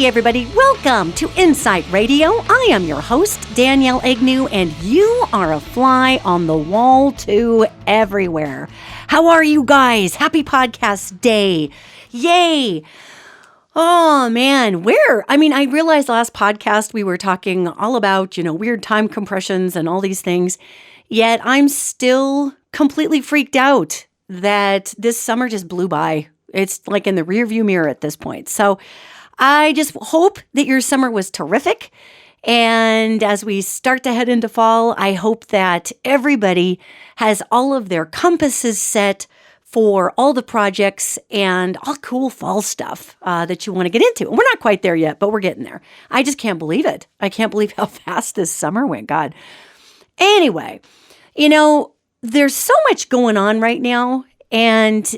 everybody. Welcome to InPsight Radio. I am your host, Danielle Egnew, and you are a fly on the wall too everywhere. How are you guys? Happy podcast day. Yay. Oh, man. I realized last podcast we were talking all about, weird time compressions and all these things, yet I'm still completely freaked out that this summer just blew by. It's like in the rearview mirror at this point. So I just hope that your summer was terrific. And as we start to head into fall, I hope that everybody has all of their compasses set for all the projects and all cool fall stuff that you want to get into. And we're not quite there yet, but we're getting there. I just can't believe it. I can't believe how fast this summer went. God. Anyway, there's so much going on right now, and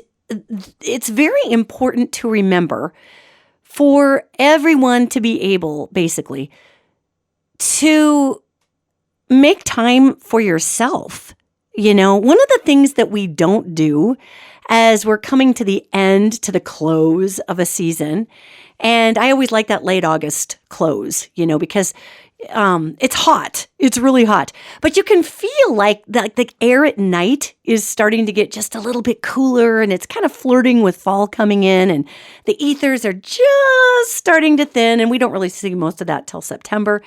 it's very important to remember for everyone to be able, basically, to make time for yourself. One of the things that we don't do as we're coming to the close of a season, and I always like that late August close, because it's hot. It's really hot. But you can feel like the air at night is starting to get just a little bit cooler, and it's kind of flirting with fall coming in, and the ethers are just starting to thin, and we don't really see most of that till September.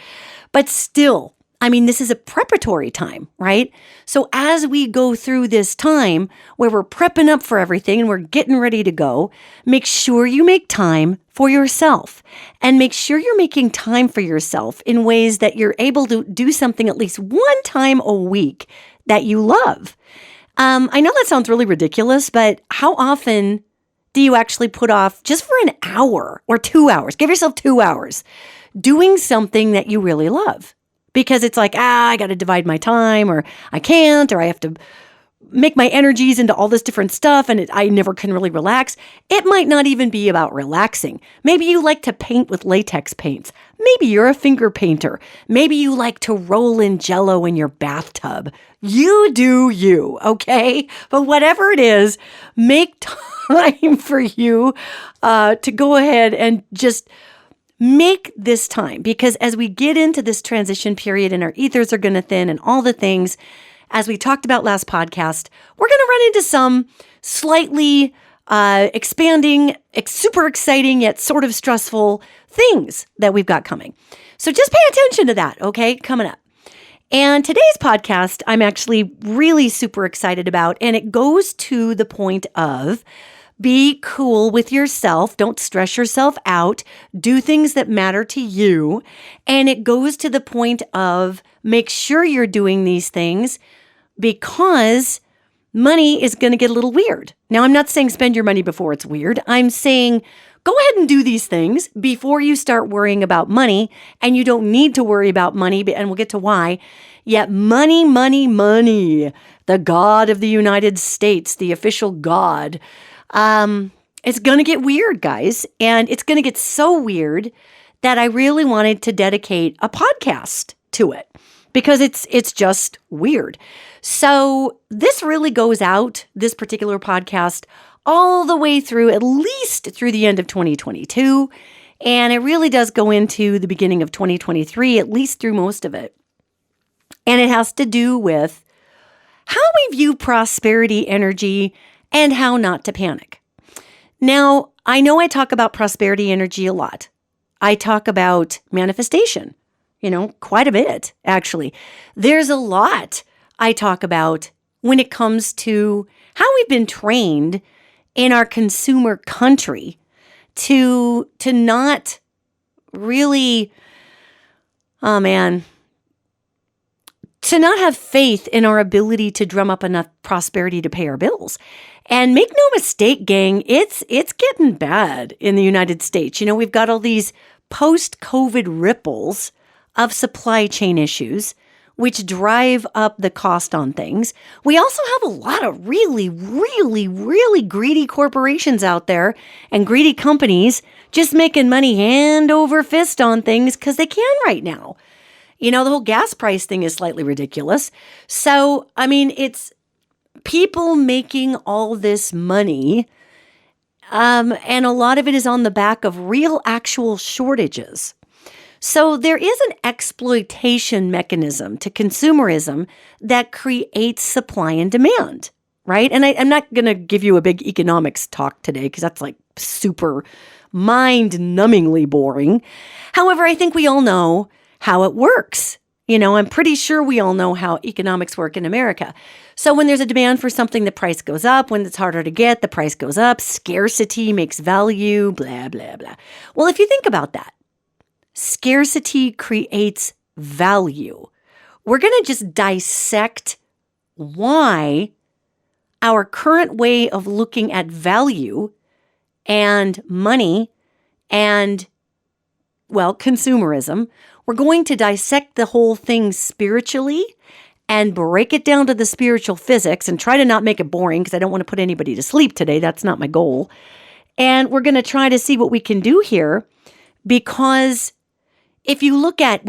But still, this is a preparatory time, right? So as we go through this time where we're prepping up for everything and we're getting ready to go, make sure you make time for yourself, and make sure you're making time for yourself in ways that you're able to do something at least one time a week that you love. I know that sounds really ridiculous, but how often do you actually put off just for an hour or 2 hours? Give yourself 2 hours doing something that you really love. Because it's like, I got to divide my time, or I can't, or I have to make my energies into all this different stuff, and I never can really relax. It might not even be about relaxing. Maybe you like to paint with latex paints. Maybe you're a finger painter. Maybe you like to roll in Jell-O in your bathtub. You do you, okay? But whatever it is, make time for you to go ahead and just make this time, because as we get into this transition period and our ethers are going to thin and all the things, as we talked about last podcast, we're going to run into some slightly expanding, super exciting, yet sort of stressful things that we've got coming. So just pay attention to that, okay, coming up. And today's podcast, I'm actually really super excited about, and it goes to the point of be cool with yourself. Don't stress yourself out. Do things that matter to you. And it goes to the point of make sure you're doing these things, because money is going to get a little weird. Now, I'm not saying spend your money before it's weird. I'm saying go ahead and do these things before you start worrying about money. And you don't need to worry about money, and we'll get to why. Yet money, the God of the United States, the official God, it's going to get weird, guys. And it's going to get so weird that I really wanted to dedicate a podcast to it, because it's just weird. So this really goes out, this particular podcast, all the way through, at least through the end of 2022. And it really does go into the beginning of 2023, at least through most of it. And it has to do with how we view prosperity energy and how not to panic. Now, I know I talk about prosperity energy a lot. I talk about manifestation, quite a bit, actually. There's a lot I talk about when it comes to how we've been trained in our consumer country to not really, to not have faith in our ability to drum up enough prosperity to pay our bills. And make no mistake, gang, it's getting bad in the United States. We've got all these post-COVID ripples of supply chain issues, which drive up the cost on things. We also have a lot of really, really, really greedy corporations out there and greedy companies just making money hand over fist on things because they can right now. The whole gas price thing is slightly ridiculous. So, it's people making all this money And a lot of it is on the back of real actual shortages. So there is an exploitation mechanism to consumerism that creates supply and demand, right? And I'm not going to give you a big economics talk today because that's like super mind-numbingly boring. However, I think we all know how it works. I'm pretty sure we all know how economics work in America. So when there's a demand for something, the price goes up. When it's harder to get, the price goes up. Scarcity makes value, blah, blah, blah. Well, if you think about that, scarcity creates value. We're going to just dissect why our current way of looking at value and money and, consumerism, we're going to dissect the whole thing spiritually and break it down to the spiritual physics and try to not make it boring because I don't want to put anybody to sleep today. That's not my goal. And we're going to try to see what we can do here because if you look at,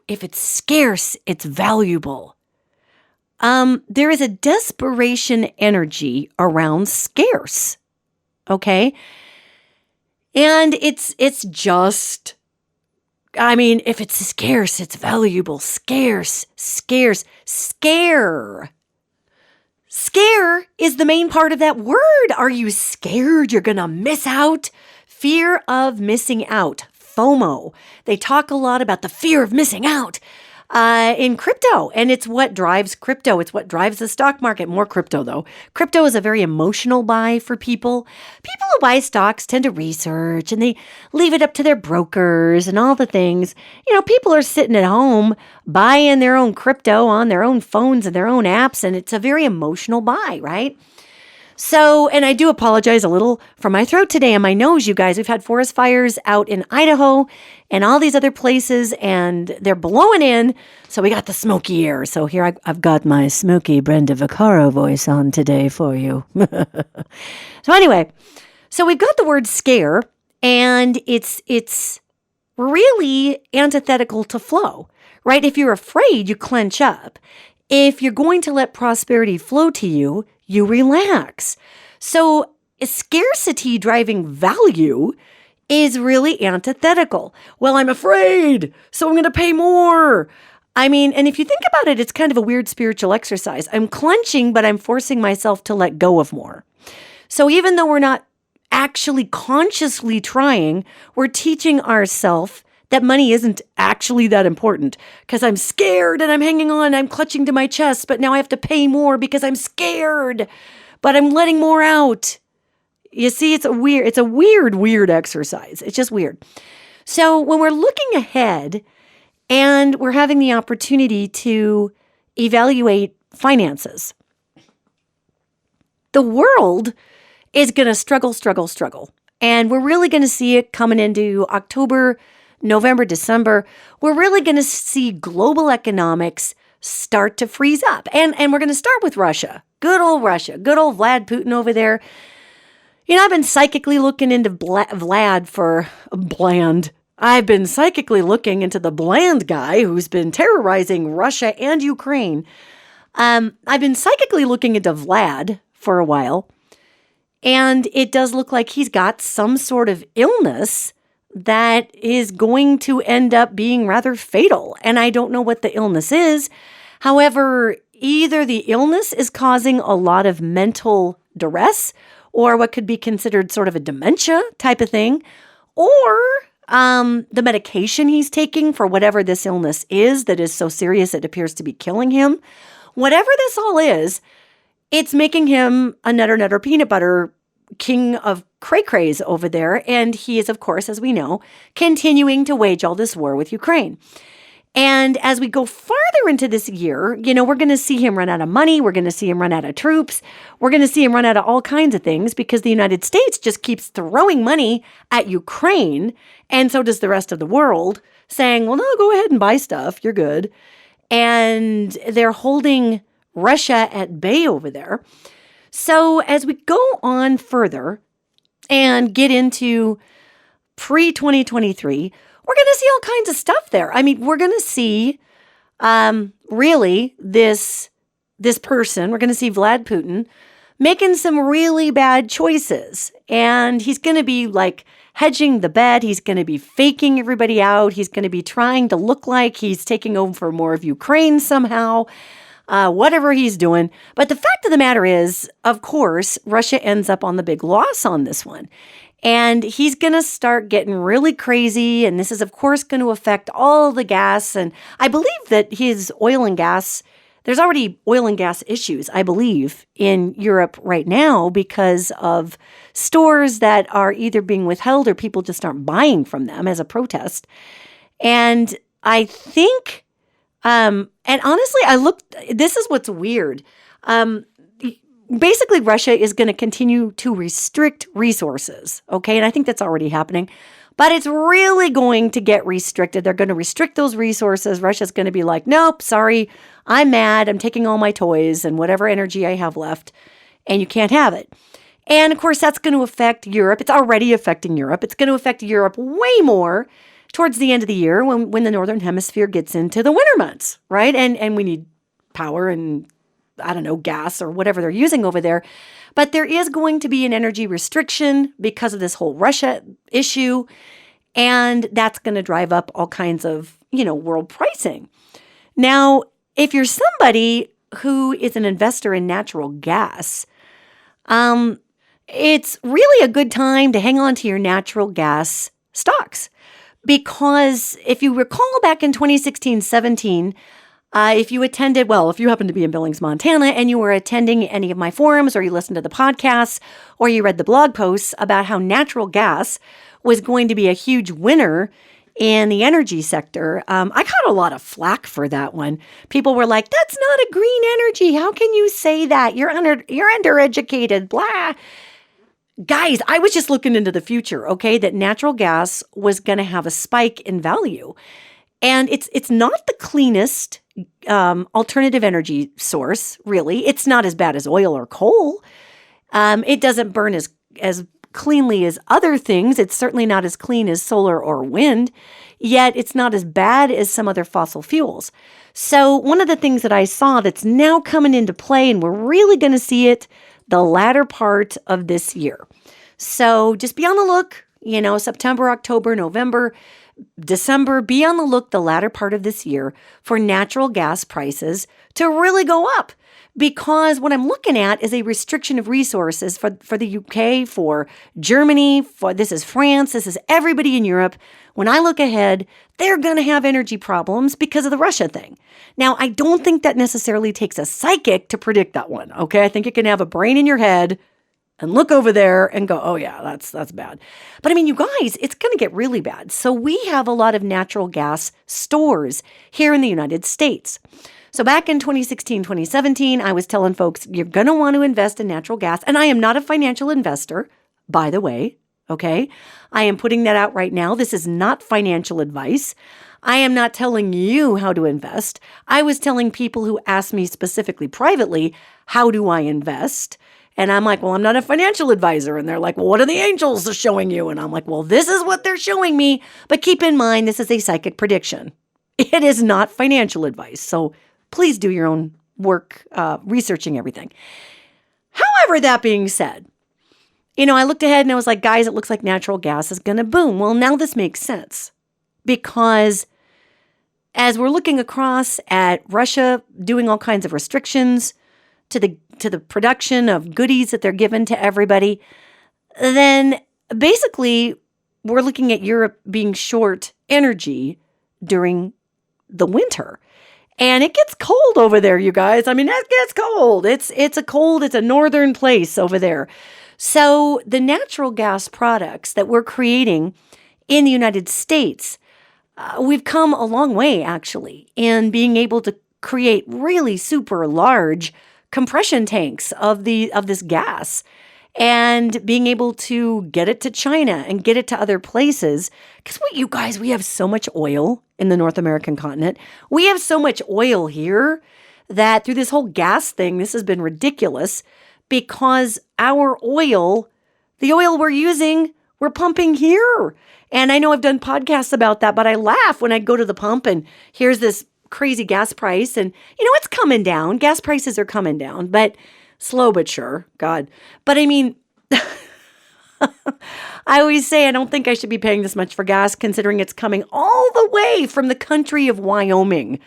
if it's scarce, it's valuable. There is a desperation energy around scarce, okay? And it's just, if it's scarce, it's valuable. Scarce, scare. Scare is the main part of that word. Are you scared you're going to miss out? Fear of missing out. FOMO. They talk a lot about the fear of missing out in crypto, and it's what drives crypto. It's what drives the stock market. More crypto, though. Crypto is a very emotional buy for people. People who buy stocks tend to research, and they leave it up to their brokers and all the things. People are sitting at home buying their own crypto on their own phones and their own apps, and it's a very emotional buy, right? So, and I do apologize a little for my throat today and my nose, you guys. We've had forest fires out in Idaho and all these other places, and they're blowing in. So we got the smoky air. So here I've got my smoky Brenda Vaccaro voice on today for you. So anyway, so we've got the word scare, and it's really antithetical to flow, right? If you're afraid, you clench up. If you're going to let prosperity flow to you, you relax. So scarcity driving value is really antithetical. Well, I'm afraid, so I'm going to pay more. And if you think about it, it's kind of a weird spiritual exercise. I'm clenching, but I'm forcing myself to let go of more. So even though we're not actually consciously trying, we're teaching ourselves that money isn't actually that important because I'm scared and I'm hanging on, I'm clutching to my chest, but now I have to pay more because I'm scared, but I'm letting more out. You see, it's a weird exercise. It's just weird. So when we're looking ahead and we're having the opportunity to evaluate finances, the world is going to struggle. And we're really going to see it coming into October, November, December. We're really going to see global economics start to freeze up. And we're going to start with Russia. Good old Vlad Putin over there. I've been psychically looking into Vlad for Bland. I've been psychically looking into the Bland guy who's been terrorizing Russia and Ukraine. I've been psychically looking into Vlad for a while. And it does look like he's got some sort of illness that is going to end up being rather fatal. And I don't know what the illness is. However, either the illness is causing a lot of mental duress or what could be considered sort of a dementia type of thing, or the medication he's taking for whatever this illness is that is so serious it appears to be killing him. Whatever this all is, it's making him a nutter peanut butter king of cray-crays over there. And he is, of course, as we know, continuing to wage all this war with Ukraine. And as we go farther into this year, we're going to see him run out of money. We're going to see him run out of troops. We're going to see him run out of all kinds of things because the United States just keeps throwing money at Ukraine. And so does the rest of the world, saying, well, no, go ahead and buy stuff. You're good. And they're holding Russia at bay over there. So as we go on further and get into pre-2023, we're going to see all kinds of stuff there. We're going to see really this person, we're going to see Vlad Putin making some really bad choices. And he's going to be like hedging the bet. He's going to be faking everybody out. He's going to be trying to look like he's taking over more of Ukraine somehow, whatever he's doing. But the fact of the matter is, of course, Russia ends up on the big loss on this one. And he's going to start getting really crazy. And this is, of course, going to affect all the gas. And I believe that his oil and gas, there's already oil and gas issues, I believe, in Europe right now because of stores that are either being withheld or people just aren't buying from them as a protest. And I think, and honestly, this is what's weird. Basically, Russia is going to continue to restrict resources, okay? And I think that's already happening. But it's really going to get restricted. They're going to restrict those resources. Russia's going to be like, nope, sorry, I'm mad. I'm taking all my toys and whatever energy I have left, and you can't have it. And of course, that's going to affect Europe. It's already affecting Europe. It's going to affect Europe way more towards the end of the year when the Northern Hemisphere gets into the winter months, right? And we need power and, I don't know, gas or whatever they're using over there. But there is going to be an energy restriction because of this whole Russia issue. And that's going to drive up all kinds of, world pricing. Now, if you're somebody who is an investor in natural gas, it's really a good time to hang on to your natural gas stocks. Because if you recall back in 2016-17, if you happen to be in Billings, Montana, and you were attending any of my forums or you listened to the podcasts or you read the blog posts about how natural gas was going to be a huge winner in the energy sector, I got a lot of flack for that one. People were like, that's not a green energy. How can you say that? You're undereducated, blah. Guys, I was just looking into the future, okay, that natural gas was going to have a spike in value. And it's not the cleanest alternative energy source, really. It's not as bad as oil or coal. It doesn't burn as cleanly as other things. It's certainly not as clean as solar or wind, yet it's not as bad as some other fossil fuels. So one of the things that I saw that's now coming into play, and we're really going to see it the latter part of this year. So just be on the look, September, October, November, December, be on the look the latter part of this year for natural gas prices to really go up. Because what I'm looking at is a restriction of resources for the UK, for Germany, this is France, this is everybody in Europe. When I look ahead, they're going to have energy problems because of the Russia thing. Now, I don't think that necessarily takes a psychic to predict that one, okay? I think you can have a brain in your head and look over there and go, oh yeah, that's bad. But I mean, you guys, it's going to get really bad. So we have a lot of natural gas stores here in the United States. So back in 2016, 2017, I was telling folks, you're going to want to invest in natural gas. And I am not a financial investor, by the way, okay? I am putting that out right now. This is not financial advice. I am not telling you how to invest. I was telling people who asked me specifically privately, how do I invest? And I'm like, well, I'm not a financial advisor. And they're like, well, what are the angels showing you? And I'm like, well, this is what they're showing me. But keep in mind, this is a psychic prediction. It is not financial advice. So please do your own work researching everything. However, that being said, I looked ahead and I was like, guys, it looks like natural gas is going to boom. Well, now this makes sense because as we're looking across at Russia doing all kinds of restrictions to the production of goodies that they're given to everybody, then basically we're looking at Europe being short energy during the winter. And it gets cold over there, you guys. I mean, it gets cold. It's a northern place over there. So the natural gas products that we're creating in the United States, we've come a long way, actually, in being able to create really super large compression tanks of this gas and being able to get it to China and get it to other places. Because you guys, we have so much oil in the North American continent. We have so much oil here that through this whole gas thing, this has been ridiculous because our oil, the oil we're using, we're pumping here. And I know I've done podcasts about that, but I laugh when I go to the pump and here's this crazy gas price. And, it's coming down. Gas prices are coming down. But Slow but sure, God. But I mean, I always say I don't think I should be paying this much for gas considering it's coming all the way from the country of Wyoming.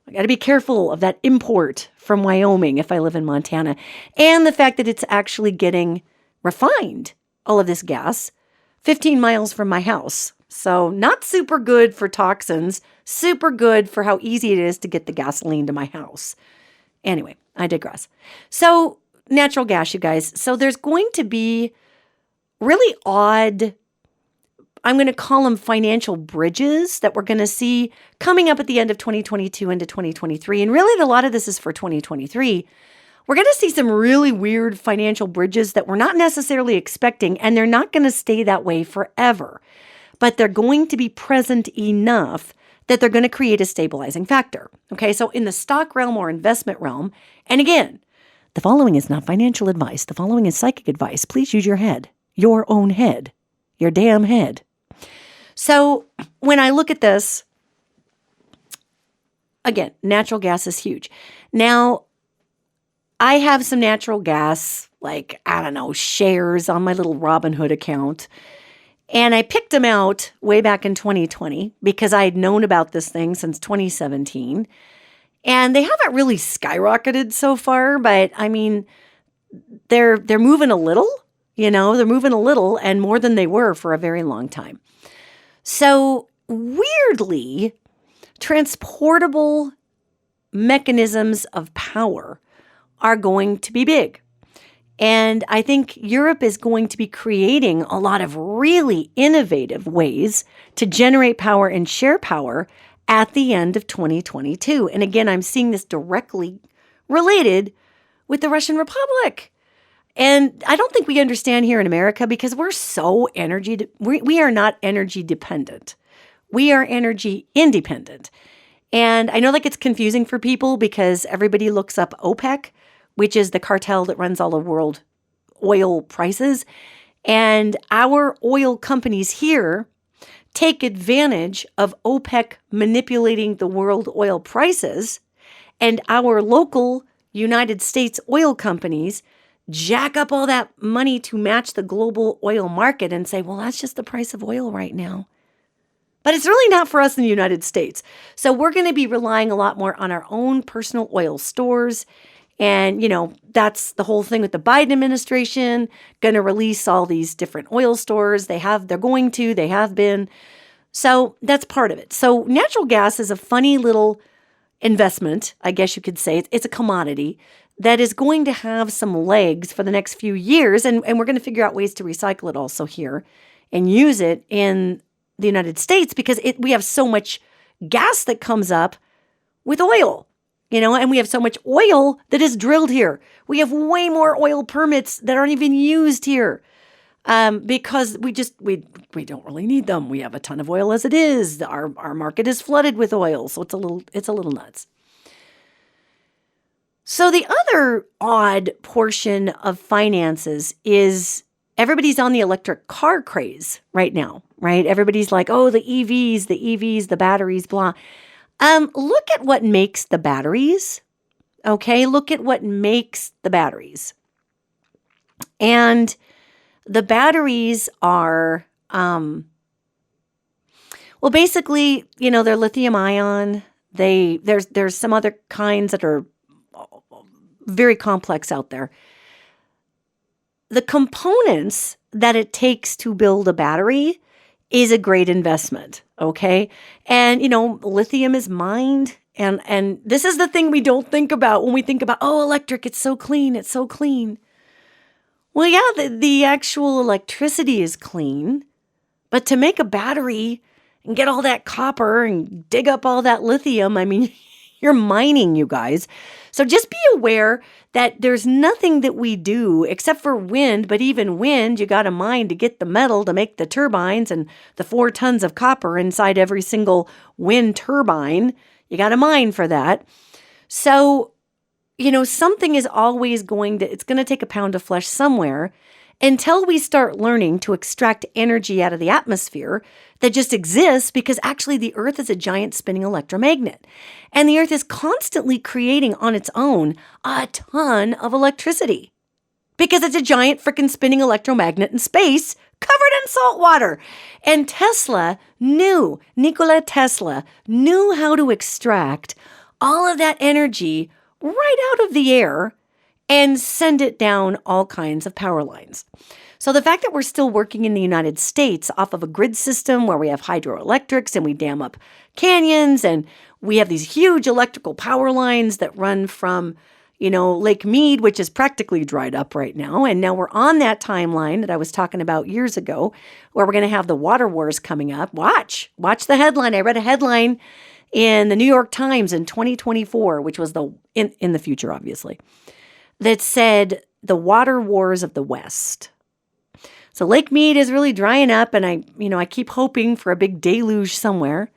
I got to be careful of that import from Wyoming if I live in Montana. And the fact that it's actually getting refined, all of this gas, 15 miles from my house. So not super good for toxins, super good for how easy it is to get the gasoline to my house. Anyway, I digress. So natural gas, you guys. So there's going to be really odd, I'm going to call them financial bridges that we're going to see coming up at the end of 2022 into 2023. And really, a lot of this is for 2023. We're going to see some really weird financial bridges that we're not necessarily expecting, and they're not going to stay that way forever. But they're going to be present enough that they're going to create a stabilizing factor. Okay, so in the stock realm or investment realm, and again, the following is not financial advice. The following is psychic advice. Please use your head. Your own head, your damn head. So when I look at this, again, natural gas is huge. Now, I have some natural gas, like, I don't know, shares on my little Robinhood account. And I picked them out way back in 2020 because I had known about this thing since 2017. And they haven't really skyrocketed so far, but I mean, they're moving a little. They're moving a little and more than they were for a very long time. So weirdly, transportable mechanisms of power are going to be big. And I think Europe is going to be creating a lot of really innovative ways to generate power and share power at the end of 2022. And again, I'm seeing this directly related with the Russian Republic. And I don't think we understand here in America because we're so we are not energy dependent. We are energy independent. And I know that gets confusing for people because everybody looks up OPEC, which is the cartel that runs all the world oil prices. And our oil companies here take advantage of OPEC manipulating the world oil prices. And our local United States oil companies jack up all that money to match the global oil market and say, well, that's just the price of oil right now. But it's really not for us in the United States. So we're going to be relying a lot more on our own personal oil stores. And, that's the whole thing with the Biden administration, going to release all these different oil stores. They have been. So that's part of it. So natural gas is a funny little investment, I guess you could say. It's a commodity that is going to have some legs for the next few years. And we're going to figure out ways to recycle it also here and use it in the United States because we have so much gas that comes up with oil, and we have so much oil that is drilled here. We have way more oil permits that aren't even used here because we don't really need them. We have a ton of oil as it is. Our market is flooded with oil. So it's a little nuts. So the other odd portion of finances is everybody's on the electric car craze right now, right? Everybody's like, oh, the EVs, the batteries, blah. Look at what makes the batteries, okay? Look at what makes the batteries. And the batteries are, basically, they're lithium ion. There's some other kinds that are very complex out there. The components that it takes to build a battery is a great investment, okay? And, lithium is mined. And this is the thing we don't think about when we think about, electric, it's so clean. Well, yeah, the actual electricity is clean. But to make a battery and get all that copper and dig up all that lithium, I mean, you're mining, you guys. So just be aware that there's nothing that we do except for wind, but even wind, you got to mine to get the metal to make the turbines and the 4 tons of copper inside every single wind turbine. You got to mine for that. So, something is always it's going to take a pound of flesh somewhere. until we start learning to extract energy out of the atmosphere that just exists because actually the Earth is a giant spinning electromagnet. And the Earth is constantly creating on its own a ton of electricity because it's a giant freaking spinning electromagnet in space covered in salt water. And Nikola Tesla knew how to extract all of that energy right out of the air and send it down all kinds of power lines. So the fact that we're still working in the United States off of a grid system where we have hydroelectrics and we dam up canyons and we have these huge electrical power lines that run from, Lake Mead, which is practically dried up right now. And now we're on that timeline that I was talking about years ago, where we're going to have the water wars coming up. Watch the headline. I read a headline in the New York Times in 2024, which was in the future, obviously, that said the water wars of the West. So Lake Mead is really drying up, and I keep hoping for a big deluge somewhere,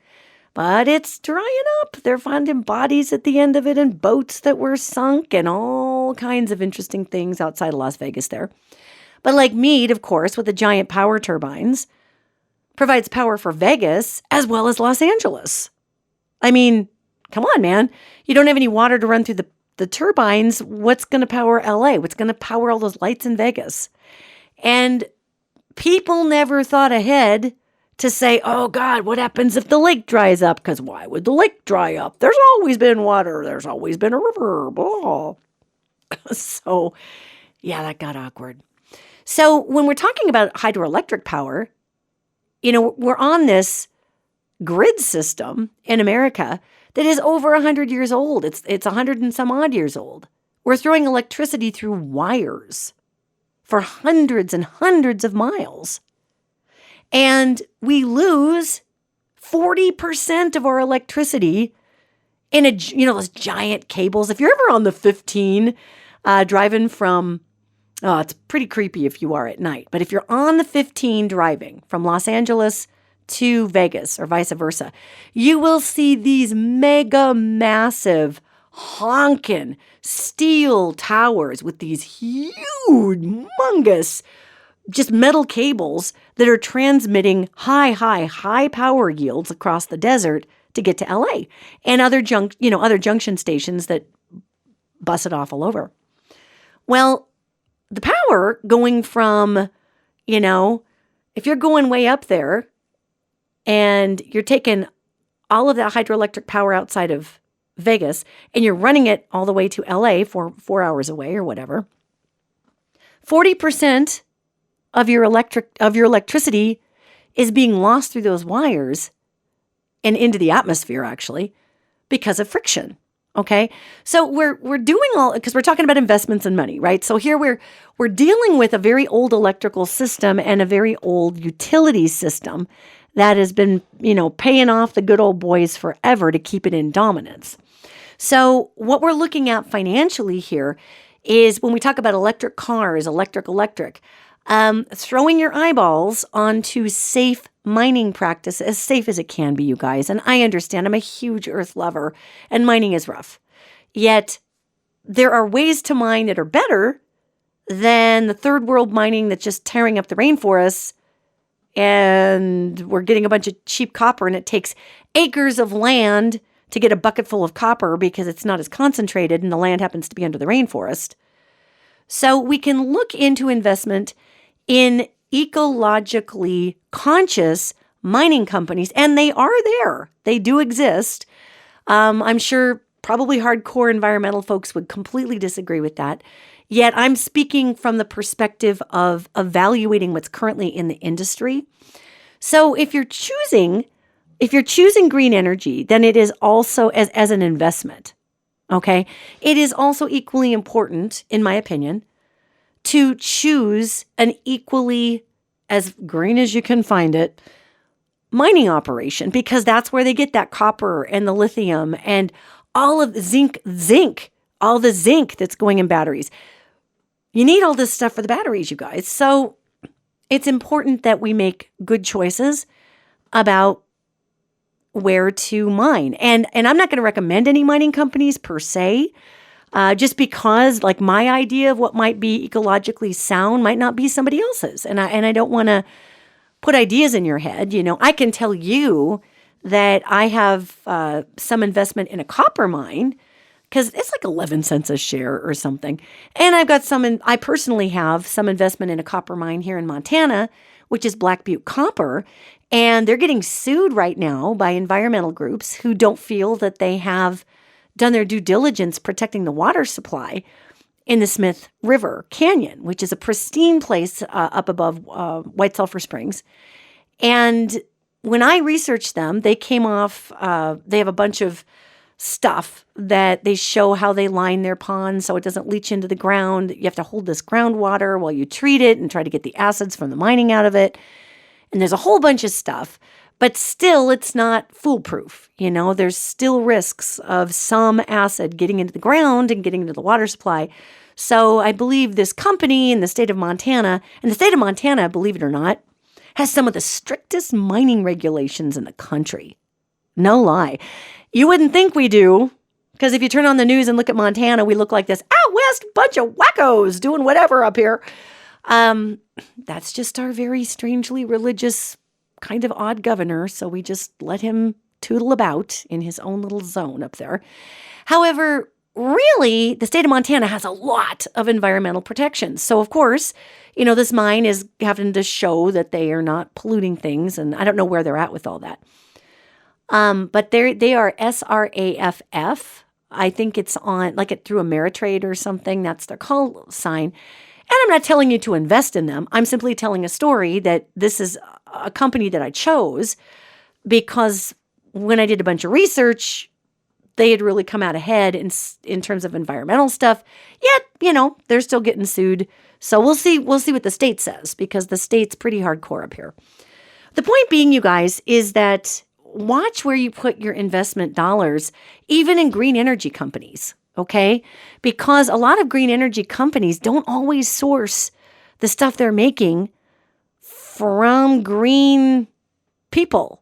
but it's drying up. They're finding bodies at the end of it and boats that were sunk and all kinds of interesting things outside of Las Vegas there. But Lake Mead, of course, with the giant power turbines, provides power for Vegas as well as Los Angeles. I mean, come on, man. You don't have any water to run through the turbines. What's going to power LA? What's going to power all those lights in Vegas? And people never thought ahead to say, oh God, what happens if the lake dries up? Because why would the lake dry up? There's always been water. There's always been a river. Blah. So, yeah, that got awkward. So when we're talking about hydroelectric power, we're on this grid system in America that is over 100 years old. It's 100 and some odd years old. We're throwing electricity through wires for hundreds and hundreds of miles. And we lose 40% of our electricity in those giant cables. If you're ever on the 15 driving from, it's pretty creepy if you are at night. But if you're on the 15 driving from Los Angeles to Vegas or vice versa, you will see these mega massive honking steel towers with these huge, humongous, just metal cables that are transmitting high power yields across the desert to get to LA and other junction stations that bust it off all over. Well, the power going from, if you're going way up there and you're taking all of that hydroelectric power outside of Vegas and you're running it all the way to LA for 4 hours away or whatever, 40% of your electricity is being lost through those wires and into the atmosphere, actually, because of friction. Okay, so we're doing all, because we're talking about investments and money, right? So here we're dealing with a very old electrical system and a very old utility system that has been, paying off the good old boys forever to keep it in dominance. So what we're looking at financially here is when we talk about electric cars, electric, throwing your eyeballs onto safe mining practice, as safe as it can be, you guys. And I understand, I'm a huge earth lover and mining is rough. Yet there are ways to mine that are better than the third world mining that's just tearing up the rainforests. And we're getting a bunch of cheap copper and it takes acres of land to get a bucket full of copper because it's not as concentrated and the land happens to be under the rainforest. So we can look into investment in ecologically conscious mining companies, and they are there. They do exist. I'm sure probably hardcore environmental folks would completely disagree with that. Yet I'm speaking from the perspective of evaluating what's currently in the industry. So if you're choosing green energy, then it is also as an investment. Okay? It is also equally important, in my opinion, to choose an equally as green as you can find it mining operation, because that's where they get that copper and the lithium and all of the all the zinc that's going in batteries. You need all this stuff for the batteries, you guys. So it's important that we make good choices about where to mine. And I'm not going to recommend any mining companies per se. Just because like my idea of what might be ecologically sound might not be somebody else's. And I don't want to put ideas in your head. I can tell you that I have some investment in a copper mine because it's like 11 cents a share or something. And I've got I personally have some investment in a copper mine here in Montana, which is Black Butte Copper. And they're getting sued right now by environmental groups who don't feel that they have done their due diligence protecting the water supply in the Smith River Canyon, which is a pristine place up above White Sulphur Springs. And when I researched them, they came off, they have a bunch of stuff that they show how they line their ponds so it doesn't leach into the ground. You have to hold this groundwater while you treat it and try to get the acids from the mining out of it. And there's a whole bunch of stuff, but still it's not foolproof. There's still risks of some acid getting into the ground and getting into the water supply. So I believe this company in the state of Montana, and the state of Montana, believe it or not, has some of the strictest mining regulations in the country. No lie. You wouldn't think we do, because if you turn on the news and look at Montana, we look like this out west bunch of wackos doing whatever up here. That's just our very strangely religious, kind of odd governor, so we just let him tootle about in his own little zone up there. However, really, the state of Montana has a lot of environmental protections. So, of course, this mine is having to show that they are not polluting things, and I don't know where they're at with all that. But they are SRAFF. I think it's on, through Ameritrade or something. That's their call sign. And I'm not telling you to invest in them. I'm simply telling a story that this is a company that I chose because when I did a bunch of research, they had really come out ahead in terms of environmental stuff. Yet, they're still getting sued. So we'll see what the state says, because the state's pretty hardcore up here. The point being, you guys, is that watch where you put your investment dollars, even in green energy companies, okay? Because a lot of green energy companies don't always source the stuff they're making from green people.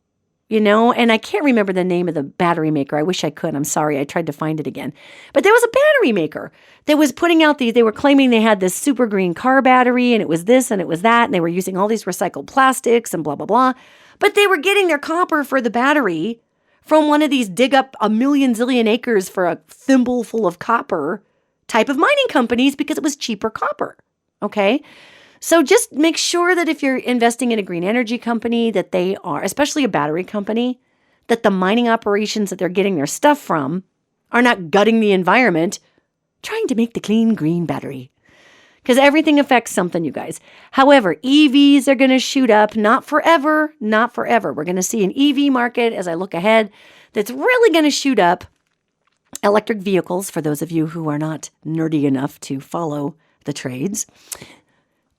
And I can't remember the name of the battery maker. I wish I could. I'm sorry. I tried to find it again. But there was a battery maker that was putting out they were claiming they had this super green car battery, and it was this and it was that, and they were using all these recycled plastics and blah, blah, blah. But they were getting their copper for the battery from one of these dig up a million zillion acres for a thimble full of copper type of mining companies because it was cheaper copper. Okay? So just make sure that if you're investing in a green energy company, that they are, especially a battery company, that the mining operations that they're getting their stuff from are not gutting the environment, trying to make the clean green battery. Because everything affects something, you guys. However, EVs are going to shoot up, not forever. We're going to see an EV market as I look ahead that's really going to shoot up. Electric vehicles, for those of you who are not nerdy enough to follow the trades.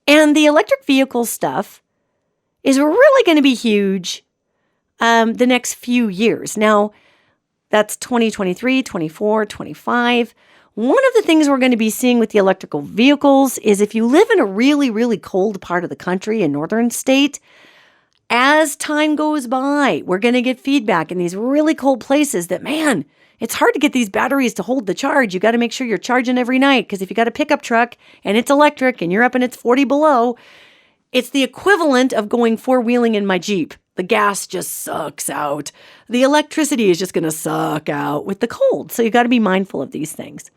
And the electric vehicle stuff is really going to be huge the next few years. Now, that's 2023, 24, 25. One of the things we're going to be seeing with the electrical vehicles is if you live in a really, really cold part of the country, a northern state, as time goes by, we're going to get feedback in these really cold places that, man, it's hard to get these batteries to hold the charge. You got to make sure you're charging every night, because if you got a pickup truck and it's electric and you're up and it's 40 below, it's the equivalent of going four-wheeling in my Jeep. The gas just sucks out. The electricity is just going to suck out with the cold. So you got to be mindful of these things.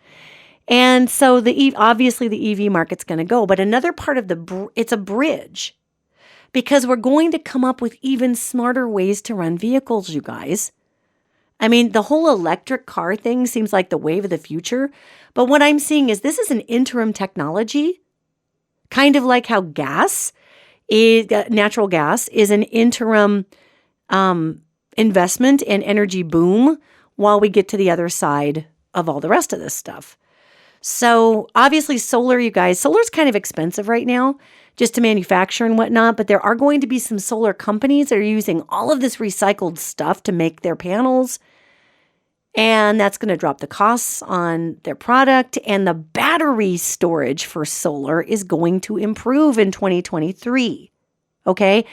And so obviously the EV market's going to go. But another part of it's a bridge, because we're going to come up with even smarter ways to run vehicles, you guys. I mean, the whole electric car thing seems like the wave of the future. But what I'm seeing is this is an interim technology, kind of like how natural gas is an interim investment and energy boom while we get to the other side of all the rest of this stuff. So obviously solar, you guys, solar's kind of expensive right now just to manufacture and whatnot, but there are going to be some solar companies that are using all of this recycled stuff to make their panels. And that's going to drop the costs on their product. And the battery storage for solar is going to improve in 2023. Okay?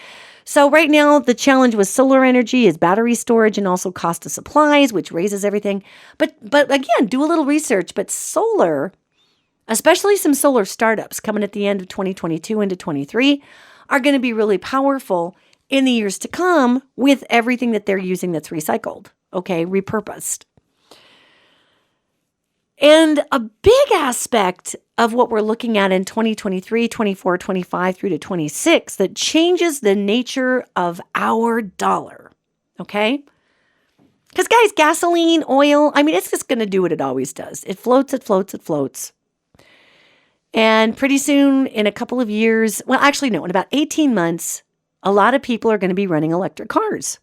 So right now, the challenge with solar energy is battery storage and also cost of supplies, which raises everything. But again, do a little research. But solar, especially some solar startups coming at the end of 2022 into 23, are going to be really powerful in the years to come with everything that they're using that's recycled, okay, repurposed. And a big aspect of what we're looking at in 2023, 24, 25 through to 26 that changes the nature of our dollar, okay? Because guys, gasoline, oil, I mean, it's just going to do what it always does. It floats, it floats, it floats. And pretty soon, in a couple of years, well, actually, no, in about 18 months, a lot of people are going to be running electric cars.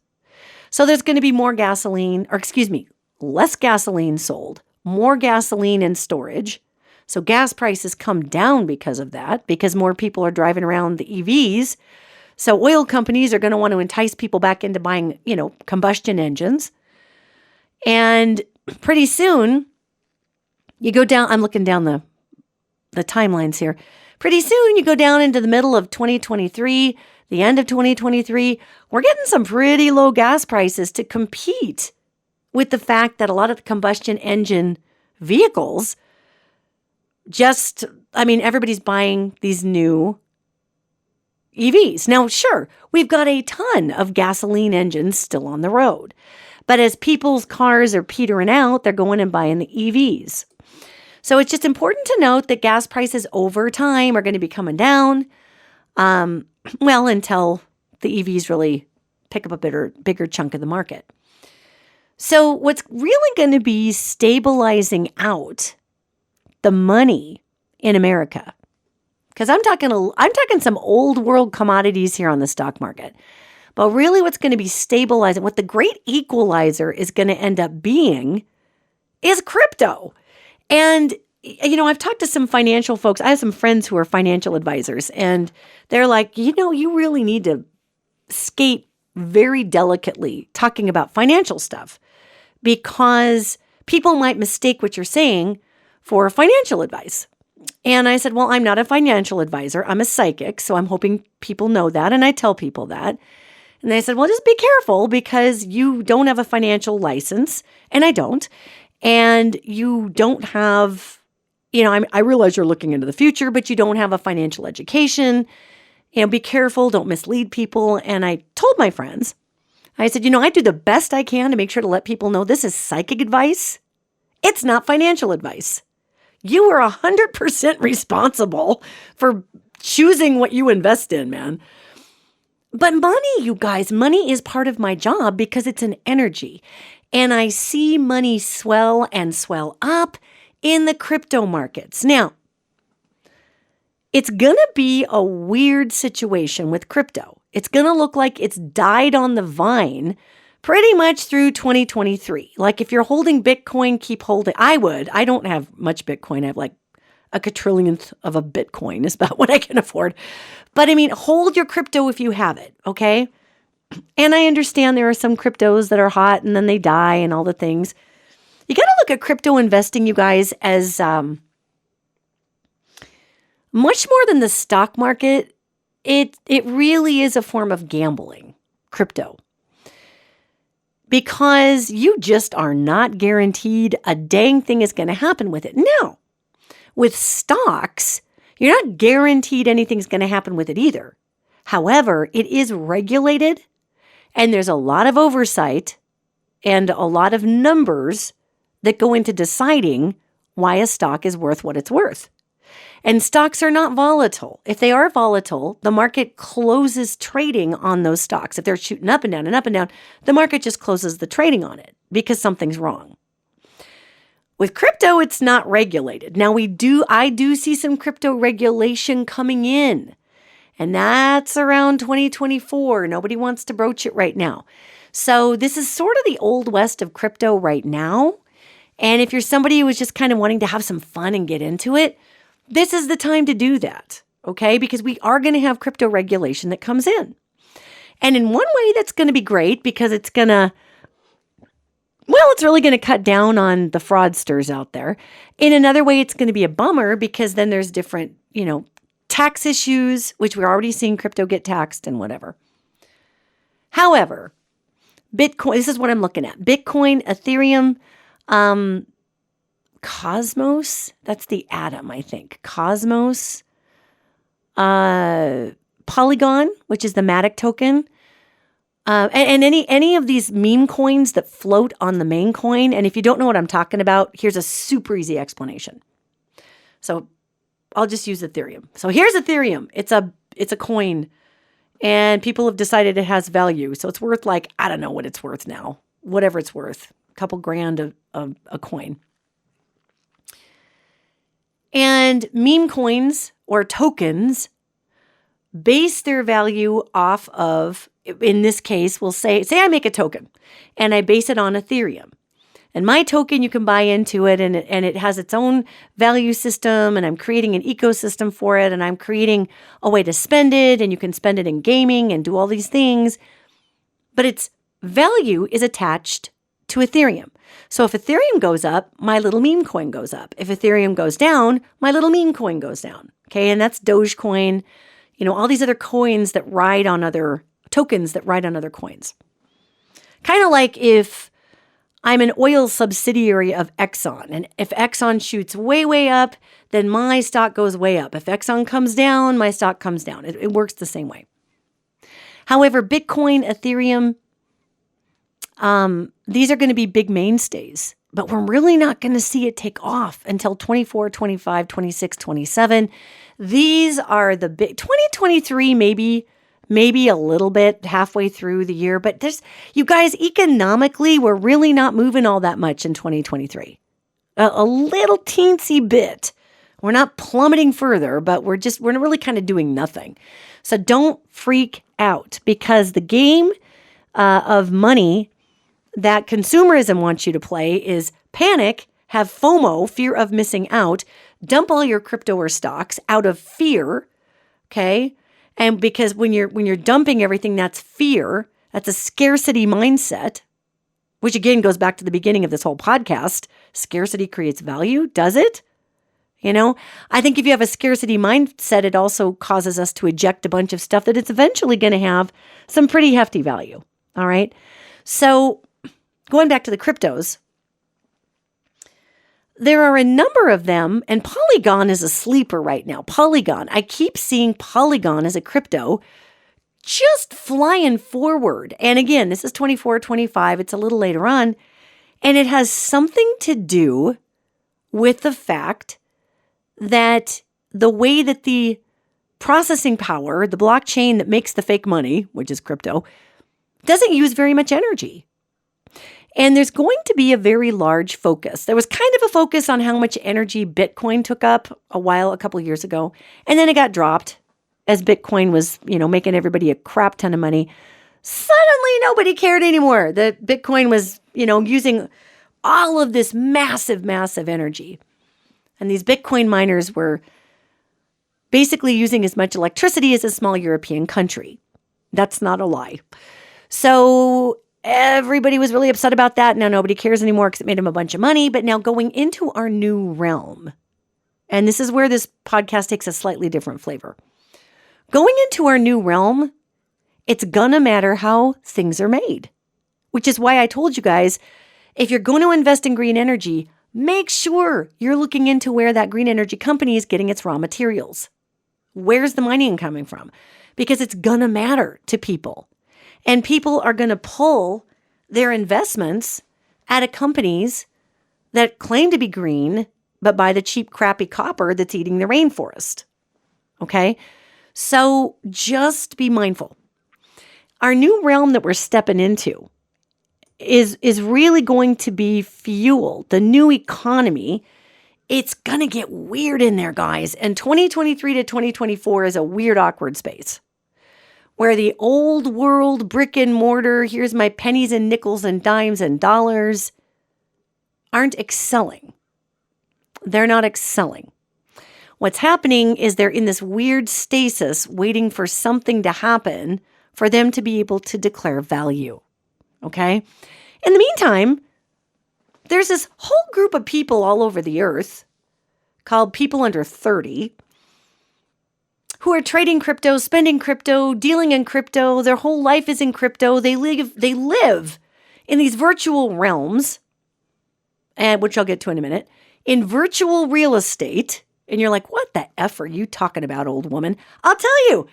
So there's going to be less gasoline sold, more gasoline in storage. So gas prices come down because of that, because more people are driving around the EVs. So oil companies are going to want to entice people back into buying, combustion engines. And pretty soon, you go down, I'm looking down the timelines here. Pretty soon, you go down into the middle of 2023, the end of 2023, we're getting some pretty low gas prices to compete with the fact that a lot of the combustion engine vehicles everybody's buying these new EVs. Now, sure, we've got a ton of gasoline engines still on the road. But as people's cars are petering out, they're going and buying the EVs. So it's just important to note that gas prices over time are going to be coming down, until the EVs really pick up a bigger chunk of the market. So what's really going to be stabilizing out the money in America, because I'm talking some old world commodities here on the stock market, but really what's going to be stabilizing, what the great equalizer is going to end up being, is crypto. And I've talked to some financial folks. I have some friends who are financial advisors, and they're like, you really need to skate very delicately talking about financial stuff, because people might mistake what you're saying for financial advice. And I said, well, I'm not a financial advisor. I'm a psychic. So I'm hoping people know that. And I tell people that. And they said, well, just be careful, because you don't have a financial license. And I don't. And you don't have, I realize you're looking into the future, but you don't have a financial education. Be careful. Don't mislead people. And I told my friends, I said, I do the best I can to make sure to let people know this is psychic advice. It's not financial advice. You are 100% responsible for choosing what you invest in, man. But money, you guys, money is part of my job because it's an energy. And I see money swell and swell up in the crypto markets. Now, it's going to be a weird situation with crypto. It's going to look like it's died on the vine pretty much through 2023. Like if you're holding Bitcoin, keep holding. I would. I don't have much Bitcoin. I have like a quadrillionth of a Bitcoin is about what I can afford. But hold your crypto if you have it, okay? And I understand there are some cryptos that are hot and then they die and all the things. You got to look at crypto investing, you guys, as much more than the stock market. It really is a form of gambling, crypto. Because you just are not guaranteed a dang thing is going to happen with it. Now, with stocks, you're not guaranteed anything's going to happen with it either. However, it is regulated, and there's a lot of oversight and a lot of numbers that go into deciding why a stock is worth what it's worth. And stocks are not volatile. If they are volatile, the market closes trading on those stocks. If they're shooting up and down and up and down, the market just closes the trading on it because something's wrong. With crypto, it's not regulated. Now I do see some crypto regulation coming in, and that's around 2024. Nobody wants to broach it right now. So this is sort of the old west of crypto right now. And if you're somebody who is just kind of wanting to have some fun and get into it, this is the time to do that, okay? Because we are going to have crypto regulation that comes in. And in one way, that's going to be great because it's really going to cut down on the fraudsters out there. In another way, it's going to be a bummer because then there's different, tax issues, which we're already seeing crypto get taxed and whatever. However, Bitcoin, this is what I'm looking at. Bitcoin, Ethereum, Cosmos, that's the atom, I think. Cosmos, Polygon, which is the Matic token, and any of these meme coins that float on the main coin. And if you don't know what I'm talking about, here's a super easy explanation. So I'll just use Ethereum. So here's Ethereum. It's a coin, and people have decided it has value. So it's worth like, I don't know what it's worth now, whatever it's worth, a couple grand a coin. And meme coins or tokens base their value off of, in this case, we'll say I make a token and I base it on Ethereum. And my token, you can buy into it, and it has its own value system, and I'm creating an ecosystem for it, and I'm creating a way to spend it, and you can spend it in gaming and do all these things. But its value is attached to Ethereum. So if Ethereum goes up, my little meme coin goes up. If Ethereum goes down, my little meme coin goes down. Okay, and that's Dogecoin, all these other coins that ride on other tokens that ride on other coins. Kind of like if I'm an oil subsidiary of Exxon, and if Exxon shoots way, way up, then my stock goes way up. If Exxon comes down, my stock comes down. It works the same way. However, Bitcoin, Ethereum, these are going to be big mainstays, but we're really not going to see it take off until 24, 25, 26, 27. These are the big 2023, maybe a little bit halfway through the year, but you guys, economically, we're really not moving all that much in 2023. A little teensy bit. We're not plummeting further, but we're really kind of doing nothing. So don't freak out, because the game of money that consumerism wants you to play is panic, have FOMO, fear of missing out, dump all your crypto or stocks out of fear, okay? And because when you're dumping everything, that's fear, that's a scarcity mindset, which again goes back to the beginning of this whole podcast. Scarcity creates value, does it? I think if you have a scarcity mindset, it also causes us to eject a bunch of stuff that it's eventually going to have some pretty hefty value. All right. So going back to the cryptos, there are a number of them, and Polygon is a sleeper right now. Polygon, I keep seeing Polygon as a crypto just flying forward. And again, this is 24, 25. It's a little later on. And it has something to do with the fact that the way that the processing power, the blockchain that makes the fake money, which is crypto, doesn't use very much energy. And there's going to be a very large focus. There was kind of a focus on how much energy Bitcoin took up a couple of years ago. And then it got dropped as Bitcoin was, making everybody a crap ton of money. Suddenly nobody cared anymore. The Bitcoin was, using all of this massive, massive energy. And these Bitcoin miners were basically using as much electricity as a small European country. That's not a lie. So everybody was really upset about that. Now nobody cares anymore because it made them a bunch of money. But now going into our new realm, and this is where this podcast takes a slightly different flavor. Going into our new realm, it's gonna matter how things are made, which is why I told you guys, if you're going to invest in green energy, make sure you're looking into where that green energy company is getting its raw materials. Where's the mining coming from? Because it's gonna matter to people. And people are going to pull their investments out of companies that claim to be green, but buy the cheap, crappy copper that's eating the rainforest. Okay? So just be mindful. Our new realm that we're stepping into is really going to be fuel, the new economy. It's going to get weird in there, guys. And 2023 to 2024 is a weird, awkward space, where the old world brick and mortar, here's my pennies and nickels and dimes and dollars, aren't excelling. They're not excelling. What's happening is they're in this weird stasis waiting for something to happen for them to be able to declare value. Okay? In the meantime, there's this whole group of people all over the earth called people under 30 who are trading crypto, spending crypto, dealing in crypto. Their whole life is in crypto. They live in these virtual realms, and which I'll get to in a minute, in virtual real estate. And you're like, what the F are you talking about, old woman? I'll tell you.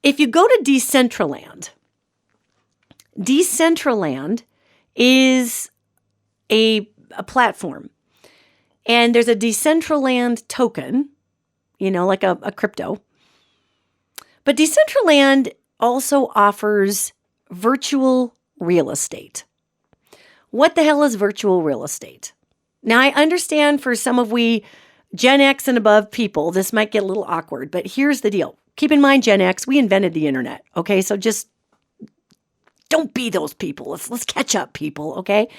If you go to Decentraland is a platform. And there's a Decentraland token, like a crypto. But Decentraland also offers virtual real estate. What the hell is virtual real estate? Now, I understand for some of we Gen X and above people, this might get a little awkward, but here's the deal. Keep in mind, Gen X, we invented the internet, okay? So just don't be those people. Let's catch up, people, okay?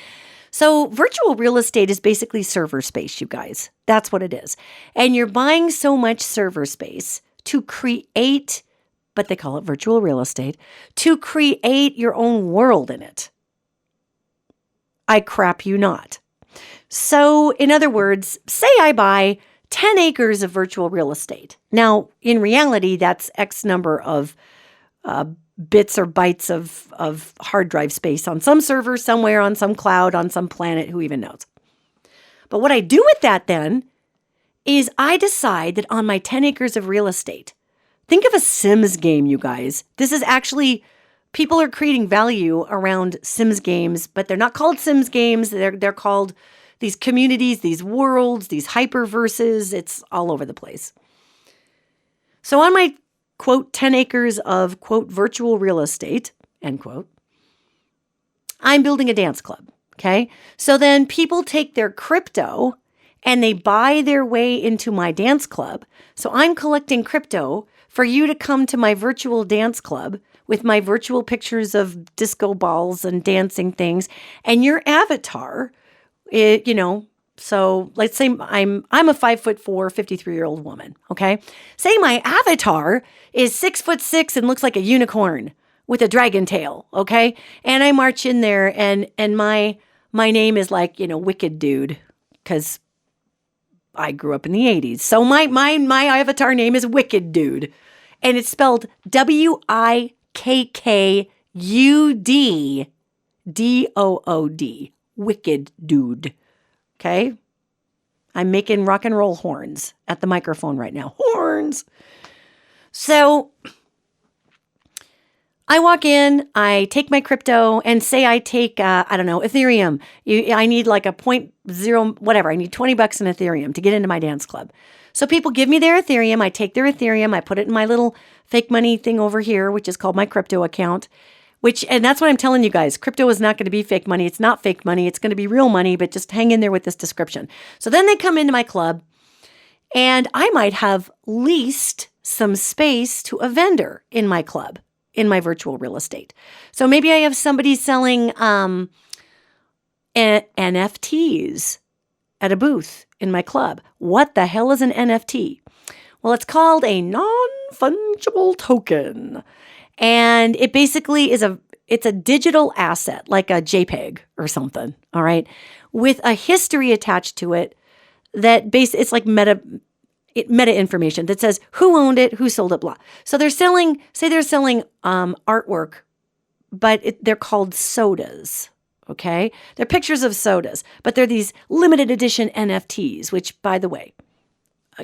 So virtual real estate is basically server space, you guys. That's what it is. And you're buying so much server space to create, but they call it virtual real estate, to create your own world in it. I crap you not. So, in other words, say I buy 10 acres of virtual real estate. Now, in reality, that's X number of bits or bytes of hard drive space on some server somewhere, on some cloud, on some planet, who even knows. But what I do with that then is I decide that on my 10 acres of real estate, think of a Sims game, you guys. This is actually, people are creating value around Sims games, but they're not called Sims games. They're called these communities, these worlds, these hyperverses. It's all over the place. So on my, quote, 10 acres of, quote, virtual real estate, end quote, I'm building a dance club, okay? So then people take their crypto and they buy their way into my dance club. So I'm collecting crypto for you to come to my virtual dance club with my virtual pictures of disco balls and dancing things. And your avatar, so let's say I'm a 5'4", 53-year-old woman, okay? Say my avatar is 6'6" and looks like a unicorn with a dragon tail, okay? And I march in there and my name is like, Wicked Dude, because I grew up in the 80s. So my avatar name is Wicked Dude. And it's spelled WIKKUDDOOD. Wicked Dude. Okay? I'm making rock and roll horns at the microphone right now. Horns! So I walk in, I take my crypto, and say I take, Ethereum. I need like a 0.0, whatever. I need $20 in Ethereum to get into my dance club. So people give me their Ethereum. I take their Ethereum. I put it in my little fake money thing over here, which is called my crypto account. And that's what I'm telling you guys. Crypto is not going to be fake money. It's not fake money. It's going to be real money, but just hang in there with this description. So then they come into my club, and I might have leased some space to a vendor in my club, in my virtual real estate. So maybe I have somebody selling NFTs at a booth in my club. What the hell is an NFT? Well, it's called a non-fungible token. And it basically it's a digital asset, like a JPEG or something, all right, with a history attached to it it's like meta information that says who owned it, who sold it, blah. So they're selling artwork, but they're called sodas, okay? They're pictures of sodas, but they're these limited edition NFTs, which, by the way,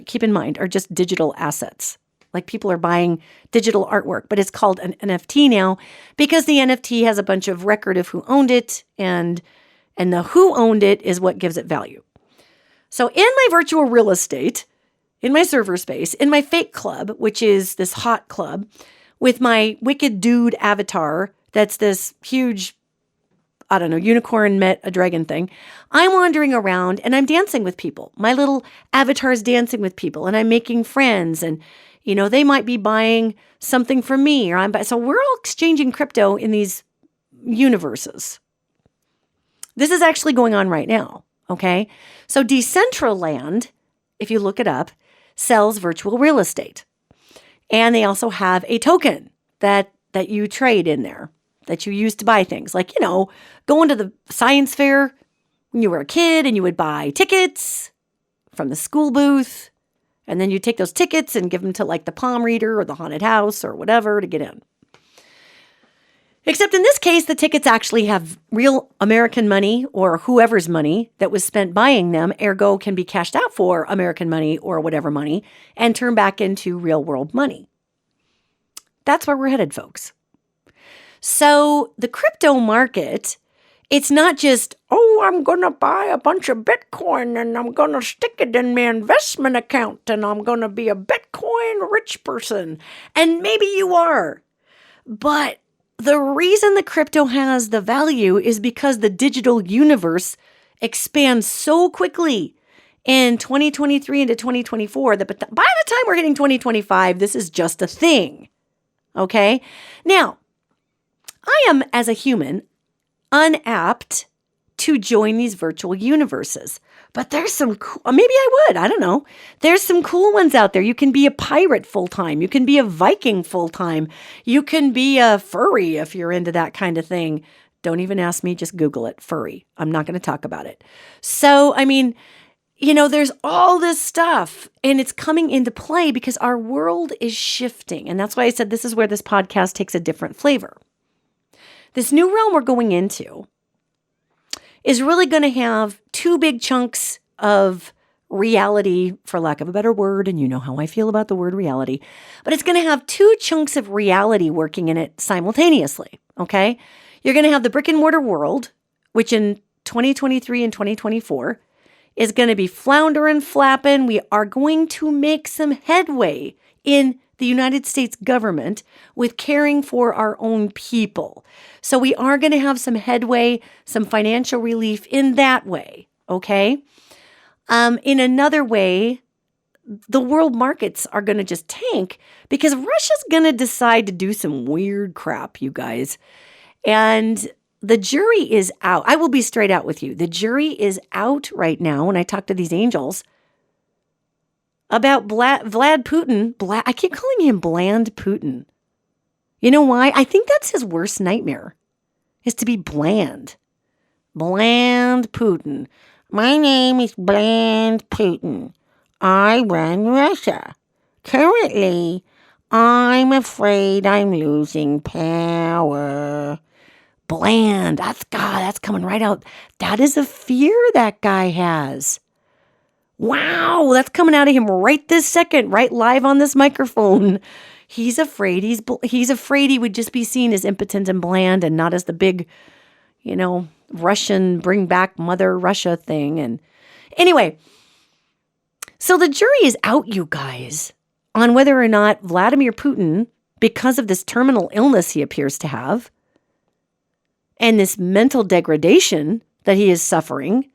keep in mind, are just digital assets. Like people are buying digital artwork, but it's called an NFT now because the NFT has a bunch of record of who owned it, and the who owned it is what gives it value. So in my virtual real estate, in my server space, in my fake club, which is this hot club, with my Wicked Dude avatar, that's this huge, unicorn met a dragon thing, I'm wandering around and I'm dancing with people. My little avatar is dancing with people, and I'm making friends, and they might be buying something from me, so we're all exchanging crypto in these universes. This is actually going on right now, okay? So Decentraland, if you look it up, sells virtual real estate. And they also have a token that you trade in there, that you use to buy things. Like, going to the science fair when you were a kid and you would buy tickets from the school booth, And then you take those tickets and give them to like the palm reader or the haunted house or whatever to get in. Except in this case, the tickets actually have real American money or whoever's money that was spent buying them, ergo can be cashed out for American money or whatever money and turned back into real world money. That's where we're headed, folks. So the crypto market, it's not just, oh, I'm going to buy a bunch of Bitcoin and I'm going to stick it in my investment account and I'm going to be a Bitcoin rich person. And maybe you are. But the reason the crypto has the value is because the digital universe expands so quickly in 2023 into 2024 that by the time we're hitting 2025, this is just a thing. Okay? Now, I am, as a human, unapt to join these virtual universes. But there's some cool, maybe I would, I don't know. There's some cool ones out there. You can be a pirate full-time. You can be a Viking full-time. You can be a furry if you're into that kind of thing. Don't even ask me, just Google it, furry. I'm not going to talk about it. So, I mean, there's all this stuff and it's coming into play because our world is shifting. And that's why I said this is where this podcast takes a different flavor. This new realm we're going into is really going to have two big chunks of reality, for lack of a better word, and you know how I feel about the word reality, but it's going to have two chunks of reality working in it simultaneously, okay? You're going to have the brick and mortar world, which in 2023 and 2024 is going to be floundering, flapping. We are going to make some headway in the United States government with caring for our own people. So we are going to have some headway, some financial relief in that way, okay? In another way, the world markets are going to just tank because Russia's going to decide to do some weird crap, you guys. And the jury is out. I will be straight out with you. The jury is out right now when I talk to these angels about Vlad Putin. I keep calling him Bland Putin. You know why? I think that's his worst nightmare, is to be bland. Bland Putin. My name is Bland Putin. I run Russia. Currently, I'm afraid I'm losing power. Bland. That's coming right out. That is a fear that guy has. Wow, that's coming out of him right this second, right live on this microphone. He's afraid. He's afraid he would just be seen as impotent and bland and not as the big, Russian bring back Mother Russia thing. And anyway, so the jury is out, you guys, on whether or not Vladimir Putin, because of this terminal illness he appears to have, and this mental degradation that he is suffering.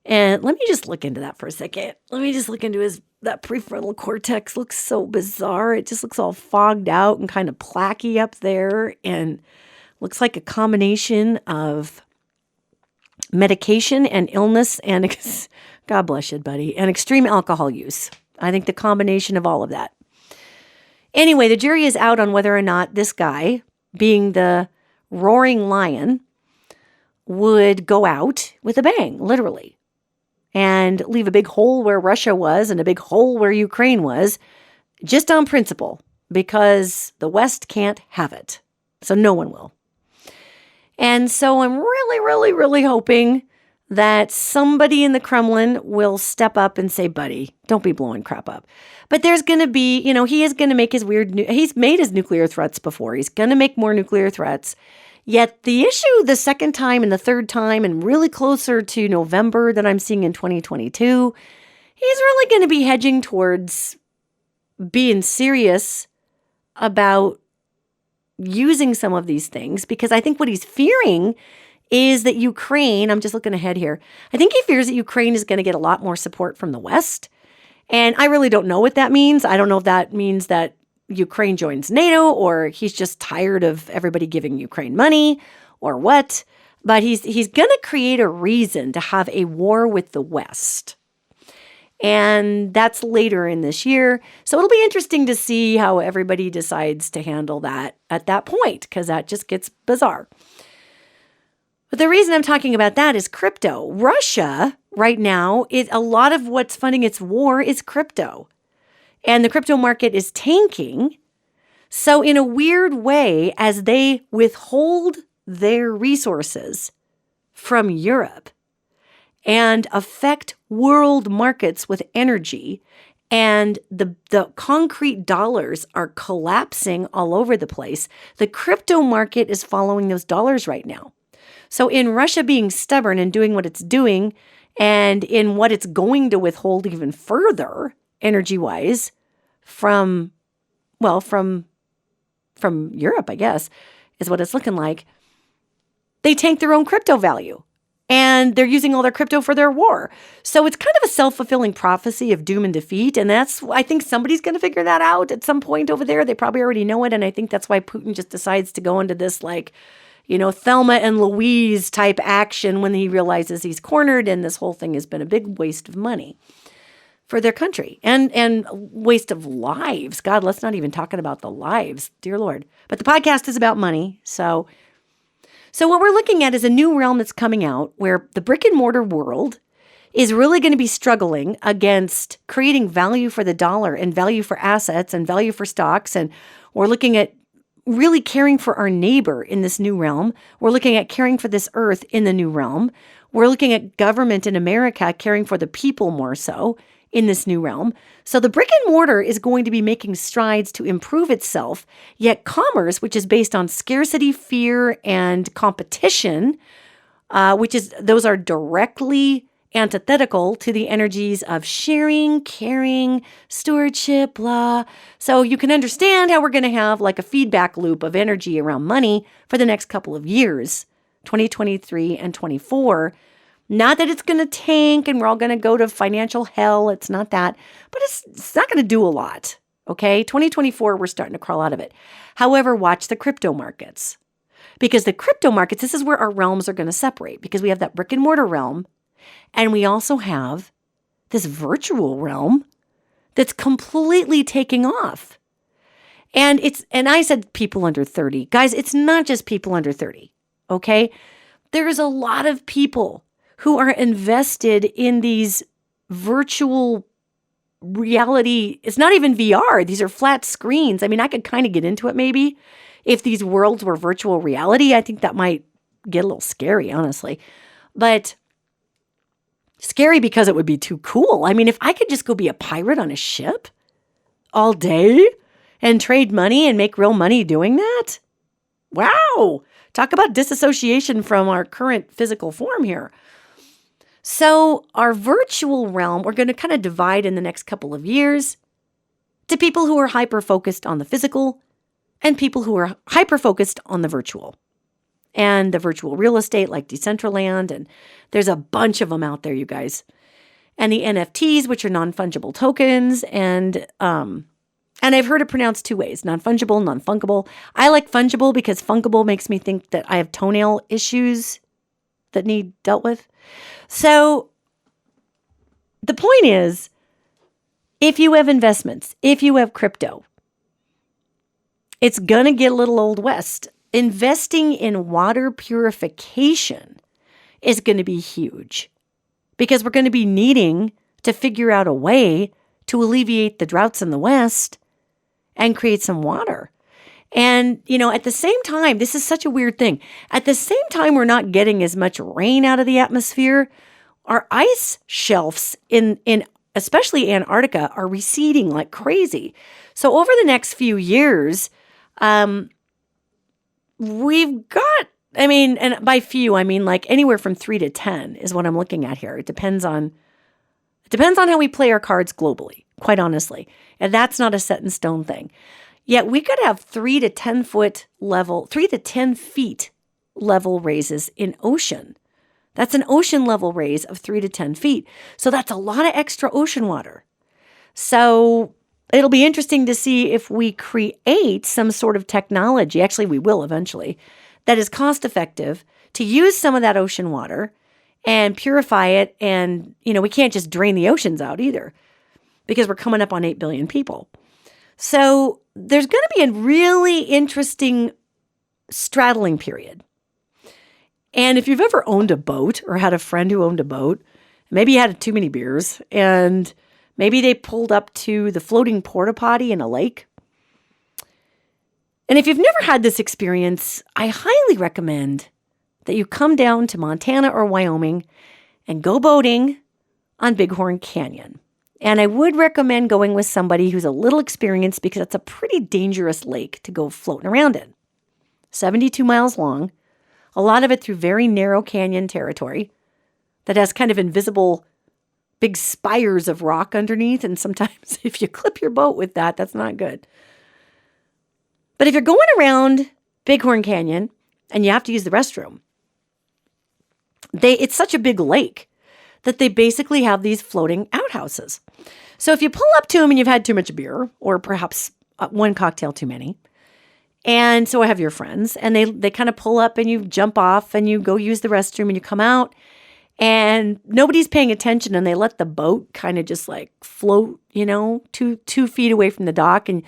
And let me just look into that for a second. Let me just look into that prefrontal cortex. Looks so bizarre. It just looks all fogged out and kind of plaquey up there. And looks like a combination of medication and illness and, God bless you, buddy, and extreme alcohol use. I think the combination of all of that. Anyway, the jury is out on whether or not this guy, being the roaring lion, would go out with a bang, literally, and leave a big hole where Russia was and a big hole where Ukraine was, just on principle, because the West can't have it. So no one will. And so I'm really, really, really hoping that somebody in the Kremlin will step up and say, buddy, don't be blowing crap up. But there's going to be, he is going to make his he's made his nuclear threats before. He's going to make more nuclear threats. Yet the issue the second time and the third time and really closer to November that I'm seeing in 2022, he's really going to be hedging towards being serious about using some of these things, because I think what he's fearing is that Ukraine, I'm just looking ahead here, I think he fears that Ukraine is going to get a lot more support from the West. And I really don't know what that means. I don't know if that means that Ukraine joins NATO or he's just tired of everybody giving Ukraine money or what. But he's going to create a reason to have a war with the West. And that's later in this year. So it'll be interesting to see how everybody decides to handle that at that point, because that just gets bizarre. But the reason I'm talking about that is crypto. Russia right now, a lot of what's funding its war is crypto. And the crypto market is tanking. So in a weird way, as they withhold their resources from Europe and affect world markets with energy, and the concrete dollars are collapsing all over the place, the crypto market is following those dollars right now. So in Russia being stubborn and doing what it's doing, and in what it's going to withhold even further, energy-wise, from Europe, I guess, is what it's looking like, they tank their own crypto value. And they're using all their crypto for their war. So it's kind of a self-fulfilling prophecy of doom and defeat. And I think somebody's going to figure that out at some point over there. They probably already know it. And I think that's why Putin just decides to go into this, Thelma and Louise type action when he realizes he's cornered. And this whole thing has been a big waste of money for their country and waste of lives. God, let's not even talk about the lives, dear Lord. But the podcast is about money. So what we're looking at is a new realm that's coming out where the brick and mortar world is really going to be struggling against creating value for the dollar and value for assets and value for stocks. And we're looking at really caring for our neighbor in this new realm. We're looking at caring for this earth in the new realm. We're looking at government in America caring for the people more so in this new realm. So the brick and mortar is going to be making strides to improve itself, yet commerce, which is based on scarcity, fear, and competition, those are directly antithetical to the energies of sharing, caring, stewardship, blah. So you can understand how we're going to have like a feedback loop of energy around money for the next couple of years, 2023 and 24. Not that it's going to tank and we're all going to go to financial hell. It's not that. But it's not going to do a lot. Okay? 2024, we're starting to crawl out of it. However, watch the crypto markets. Because the crypto markets, this is where our realms are going to separate. Because we have that brick and mortar realm. And we also have this virtual realm that's completely taking off. And I said people under 30. Guys, it's not just people under 30. Okay? There's a lot of people who are invested in these virtual reality. It's not even VR. These are flat screens. I mean, I could kind of get into it maybe. If these worlds were virtual reality, I think that might get a little scary, honestly. But scary because it would be too cool. I mean, if I could just go be a pirate on a ship all day and trade money and make real money doing that. Wow. Talk about disassociation from our current physical form here. So our virtual realm, we're going to kind of divide in the next couple of years to people who are hyper-focused on the physical and people who are hyper-focused on the virtual. And the virtual real estate like Decentraland, and there's a bunch of them out there, you guys. And the NFTs, which are non-fungible tokens, and I've heard it pronounced two ways, non-fungible, non-funkable. I like fungible because funkable makes me think that I have toenail issues that need dealt with. So the point is, if you have investments, if you have crypto, it's going to get a little Old West. Investing in water purification is going to be huge because we're going to be needing to figure out a way to alleviate the droughts in the West and create some water. And, at the same time, this is such a weird thing. At the same time, we're not getting as much rain out of the atmosphere. Our ice shelves in especially Antarctica are receding like crazy. So over the next few years, we've got, and by few, I mean like anywhere from 3 to 10 is what I'm looking at here. It depends on how we play our cards globally, quite honestly. And that's not a set in stone thing. Yet we could have 3 to 10 feet level raises in ocean. That's an ocean level raise of 3 to 10 feet. So that's a lot of extra ocean water. So it'll be interesting to see if we create some sort of technology, actually we will eventually, that is cost effective to use some of that ocean water and purify it. And, we can't just drain the oceans out either because we're coming up on 8 billion people. So there's going to be a really interesting straddling period. And if you've ever owned a boat or had a friend who owned a boat, Maybe you had too many beers, and maybe they pulled up to the floating porta potty in a lake. And if you've never had this experience, I highly recommend that you come down to Montana or Wyoming and go boating on Bighorn Canyon. And I would recommend going with somebody who's a little experienced because it's a pretty dangerous lake to go floating around in. 72 miles long, a lot of it through very narrow canyon territory that has kind of invisible big spires of rock underneath. And sometimes if you clip your boat with that, that's not good. But if you're going around Bighorn Canyon and you have to use the restroom, it's such a big lake that they basically have these floating outhouses. So if you pull up to them and you've had too much beer, or perhaps one cocktail too many, and so I have your friends, and they kind of pull up and you jump off and you go use the restroom and you come out and nobody's paying attention and they let the boat kind of just like float, 2 feet away from the dock, and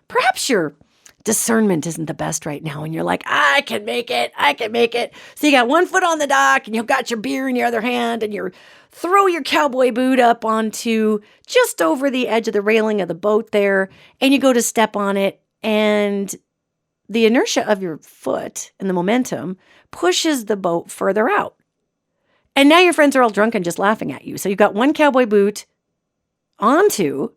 perhaps your discernment isn't the best right now. And you're like, I can make it. So you got one foot on the dock and you've got your beer in your other hand and you throw your cowboy boot up onto just over the edge of the railing of the boat there. And you go to step on it, and the inertia of your foot and the momentum pushes the boat further out. And now your friends are all drunk and just laughing at you. So you've got one cowboy boot onto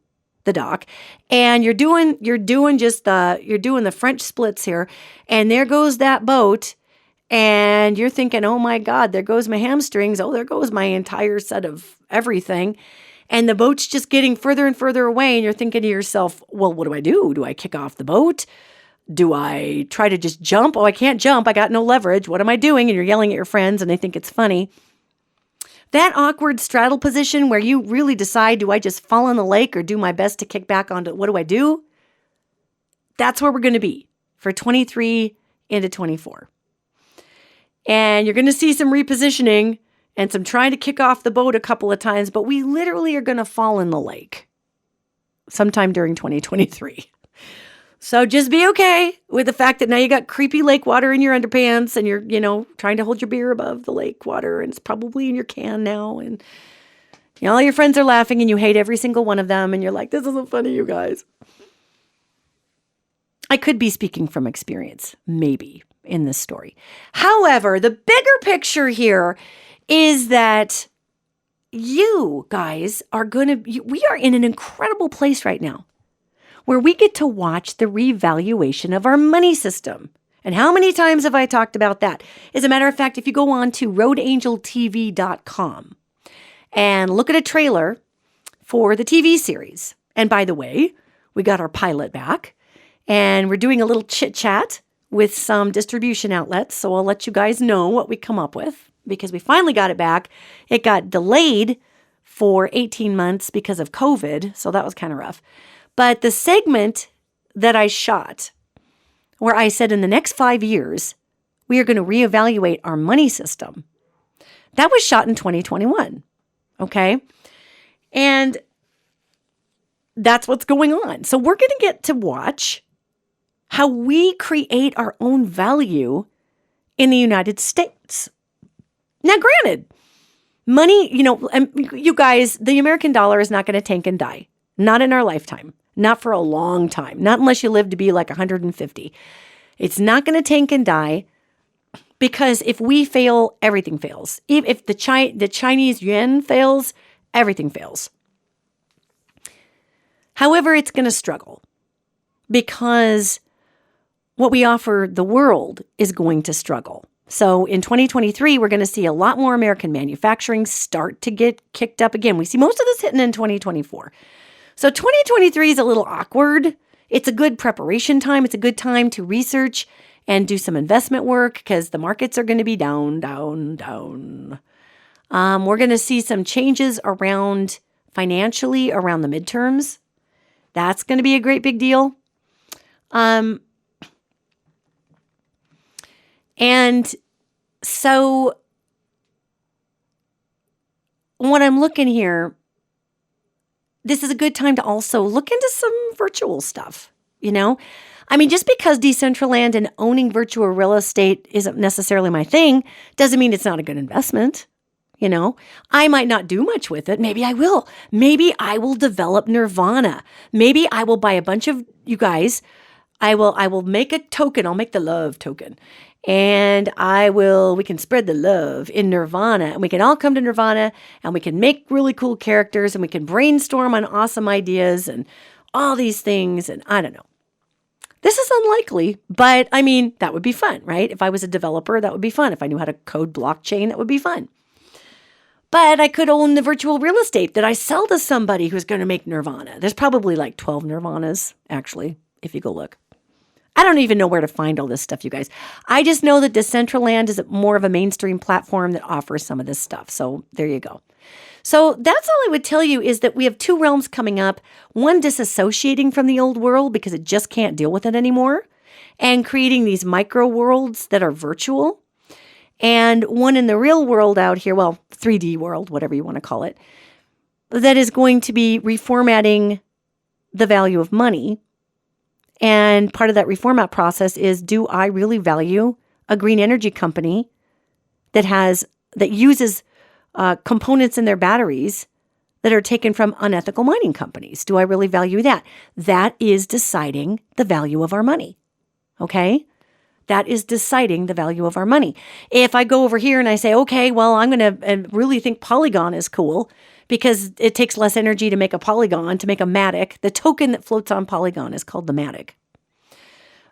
the dock, and you're doing the French splits here, and there goes that boat, and you're thinking, oh my God, there goes my hamstrings, oh, there goes my entire set of everything, and the boat's just getting further and further away, and you're thinking to yourself, well, what do I do? Do I kick off the boat? Do I try to just jump? Oh, I can't jump, I got no leverage, what am I doing? And you're yelling at your friends, and they think it's funny. That awkward straddle position where you really decide, do I just fall in the lake or do my best to kick back onto, what do I do? That's where we're going to be for 23 into 24. And you're going to see some repositioning and some trying to kick off the boat a couple of times, but we literally are going to fall in the lake sometime during 2023. So just be okay with the fact that now you got creepy lake water in your underpants and you're, trying to hold your beer above the lake water, and it's probably in your can now. And all your friends are laughing and you hate every single one of them. And you're like, this isn't funny, you guys. I could be speaking from experience, maybe, in this story. However, the bigger picture here is that you guys we are in an incredible place right now, where we get to watch the revaluation of our money system. And how many times have I talked about that? As a matter of fact, if you go on to roadangeltv.com and look at a trailer for the TV series, and by the way, we got our pilot back, and we're doing a little chit-chat with some distribution outlets, so I'll let you guys know what we come up with, because we finally got it back. It got delayed for 18 months because of COVID, so that was kind of rough. But the segment that I shot, where I said in the next 5 years, we are going to reevaluate our money system, that was shot in 2021, okay? And that's what's going on. So we're going to get to watch how we create our own value in the United States. Now, granted, money, you guys, the American dollar is not going to tank and die. Not in our lifetime. Not for a long time. Not unless you live to be like 150. It's not going to tank and die, because if we fail, everything fails. If the Chinese yuan fails, everything fails. However, it's going to struggle, because what we offer the world is going to struggle. So in 2023, we're going to see a lot more American manufacturing start to get kicked up again. We see most of this hitting in 2024. So 2023 is a little awkward. It's a good preparation time. It's a good time to research and do some investment work, because the markets are going to be down. We're going to see some changes financially around the midterms. That's going to be a great big deal. And so when I'm looking here, this is a good time to also look into some virtual stuff, just because Decentraland and owning virtual real estate isn't necessarily my thing, doesn't mean it's not a good investment. I might not do much with it. Maybe I will. Maybe I will develop nirvana. Maybe I will buy a bunch of you guys. I will make a token. I'll make the love token. And we can spread the love in nirvana, and we can all come to nirvana, and we can make really cool characters, and we can brainstorm on awesome ideas and all these things. And I don't know. This is unlikely, but I mean, that would be fun, right? If I was a developer, that would be fun. If I knew how to code blockchain, that would be fun. But I could own the virtual real estate that I sell to somebody who's going to make nirvana. There's probably like 12 nirvanas, actually, if you go look. I don't even know where to find all this stuff, you guys. I just know that Decentraland is more of a mainstream platform that offers some of this stuff. So there you go. So that's all I would tell you is that we have two realms coming up. One disassociating from the old world because it just can't deal with it anymore, and creating these micro worlds that are virtual. And one in the real world out here, 3D world, whatever you want to call it, that is going to be reformatting the value of money. And part of that reformat process is, do I really value a green energy company that uses components in their batteries that are taken from unethical mining companies? Do I really value that? That is deciding the value of our money. Okay? That is deciding the value of our money. If I go over here and I say, okay, well, I'm going to really think Polygon is cool because it takes less energy to make a Polygon, to make a Matic. The token that floats on Polygon is called the Matic.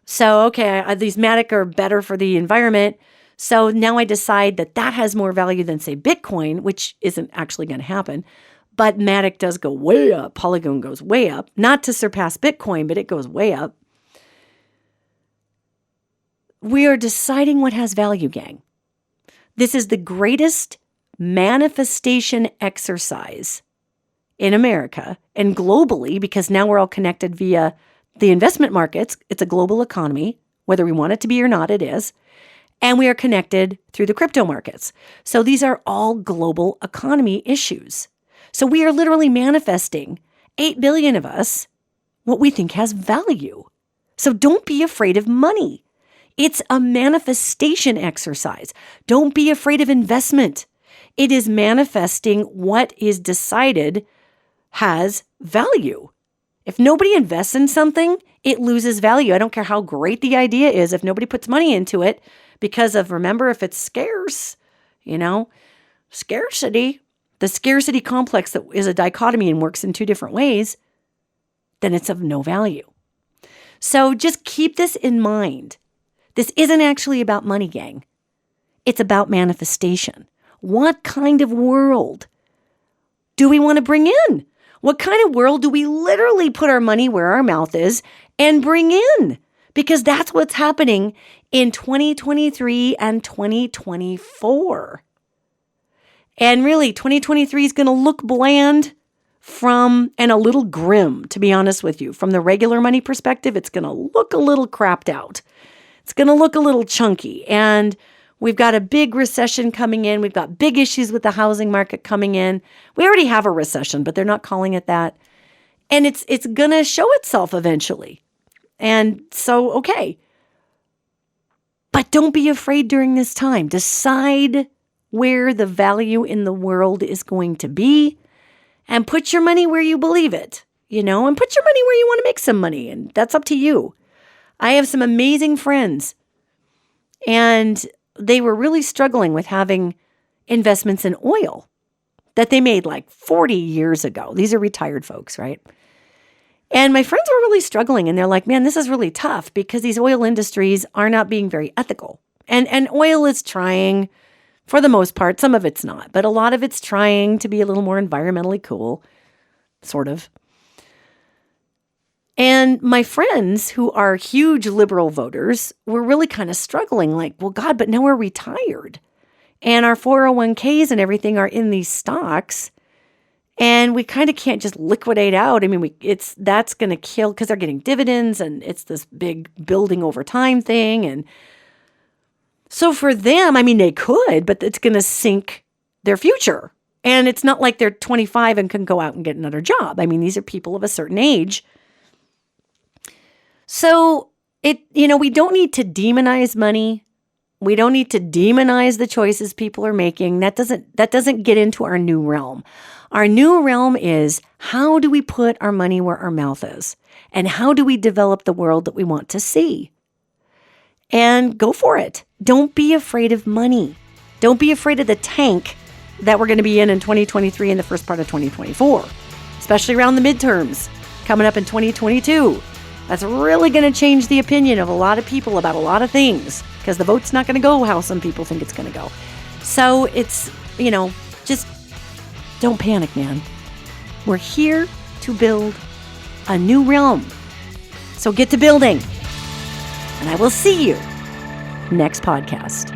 So, okay, these Matic are better for the environment. So now I decide that has more value than, say, Bitcoin, which isn't actually going to happen. But Matic does go way up. Polygon goes way up. Not to surpass Bitcoin, but it goes way up. We are deciding what has value, gang. This is the greatest manifestation exercise in America and globally, because now we're all connected via the investment markets. It's a global economy, whether we want it to be or not, it is. And we are connected through the crypto markets. So these are all global economy issues. So we are literally manifesting, 8 billion of us, what we think has value. So don't be afraid of money. It's a manifestation exercise. Don't be afraid of investment. It is manifesting what is decided has value. If nobody invests in something, it loses value. I don't care how great the idea is. If nobody puts money into it because of, remember, if it's scarce, scarcity, the scarcity complex that is a dichotomy and works in two different ways, then it's of no value. So just keep this in mind. This isn't actually about money, gang. It's about manifestation. What kind of world do we want to bring in? What kind of world do we literally put our money where our mouth is and bring in? Because that's what's happening in 2023 and 2024. And really, 2023 is going to look bland and a little grim, to be honest with you. From the regular money perspective, it's going to look a little crapped out. It's going to look a little chunky. And we've got a big recession coming in. We've got big issues with the housing market coming in. We already have a recession, but they're not calling it that. And it's going to show itself eventually. And so, okay. But don't be afraid during this time. Decide where the value in the world is going to be and put your money where you believe it, and put your money where you want to make some money. And that's up to you. I have some amazing friends, and they were really struggling with having investments in oil that they made like 40 years ago. These are retired folks, right? And my friends were really struggling, and they're like, man, this is really tough because these oil industries are not being very ethical. And oil is trying, for the most part, some of it's not, but a lot of it's trying to be a little more environmentally cool, sort of. And my friends who are huge liberal voters were really kind of struggling, like, well, God, but now we're retired and our 401ks and everything are in these stocks. And we kind of can't just liquidate out. I mean, that's going to kill because they're getting dividends and it's this big building over time thing. And so for them, I mean, they could, but it's going to sink their future. And it's not like they're 25 and can go out and get another job. I mean, these are people of a certain age. So we don't need to demonize money. We don't need to demonize the choices people are making. That doesn't get into our new realm. Our new realm is, how do we put our money where our mouth is? And how do we develop the world that we want to see? And go for it. Don't be afraid of money. Don't be afraid of the tank that we're going to be in 2023 and the first part of 2024, especially around the midterms coming up in 2022. That's really going to change the opinion of a lot of people about a lot of things, because the vote's not going to go how some people think it's going to go. So it's, just don't panic, man. We're here to build a new realm. So get to building. And I will see you next podcast.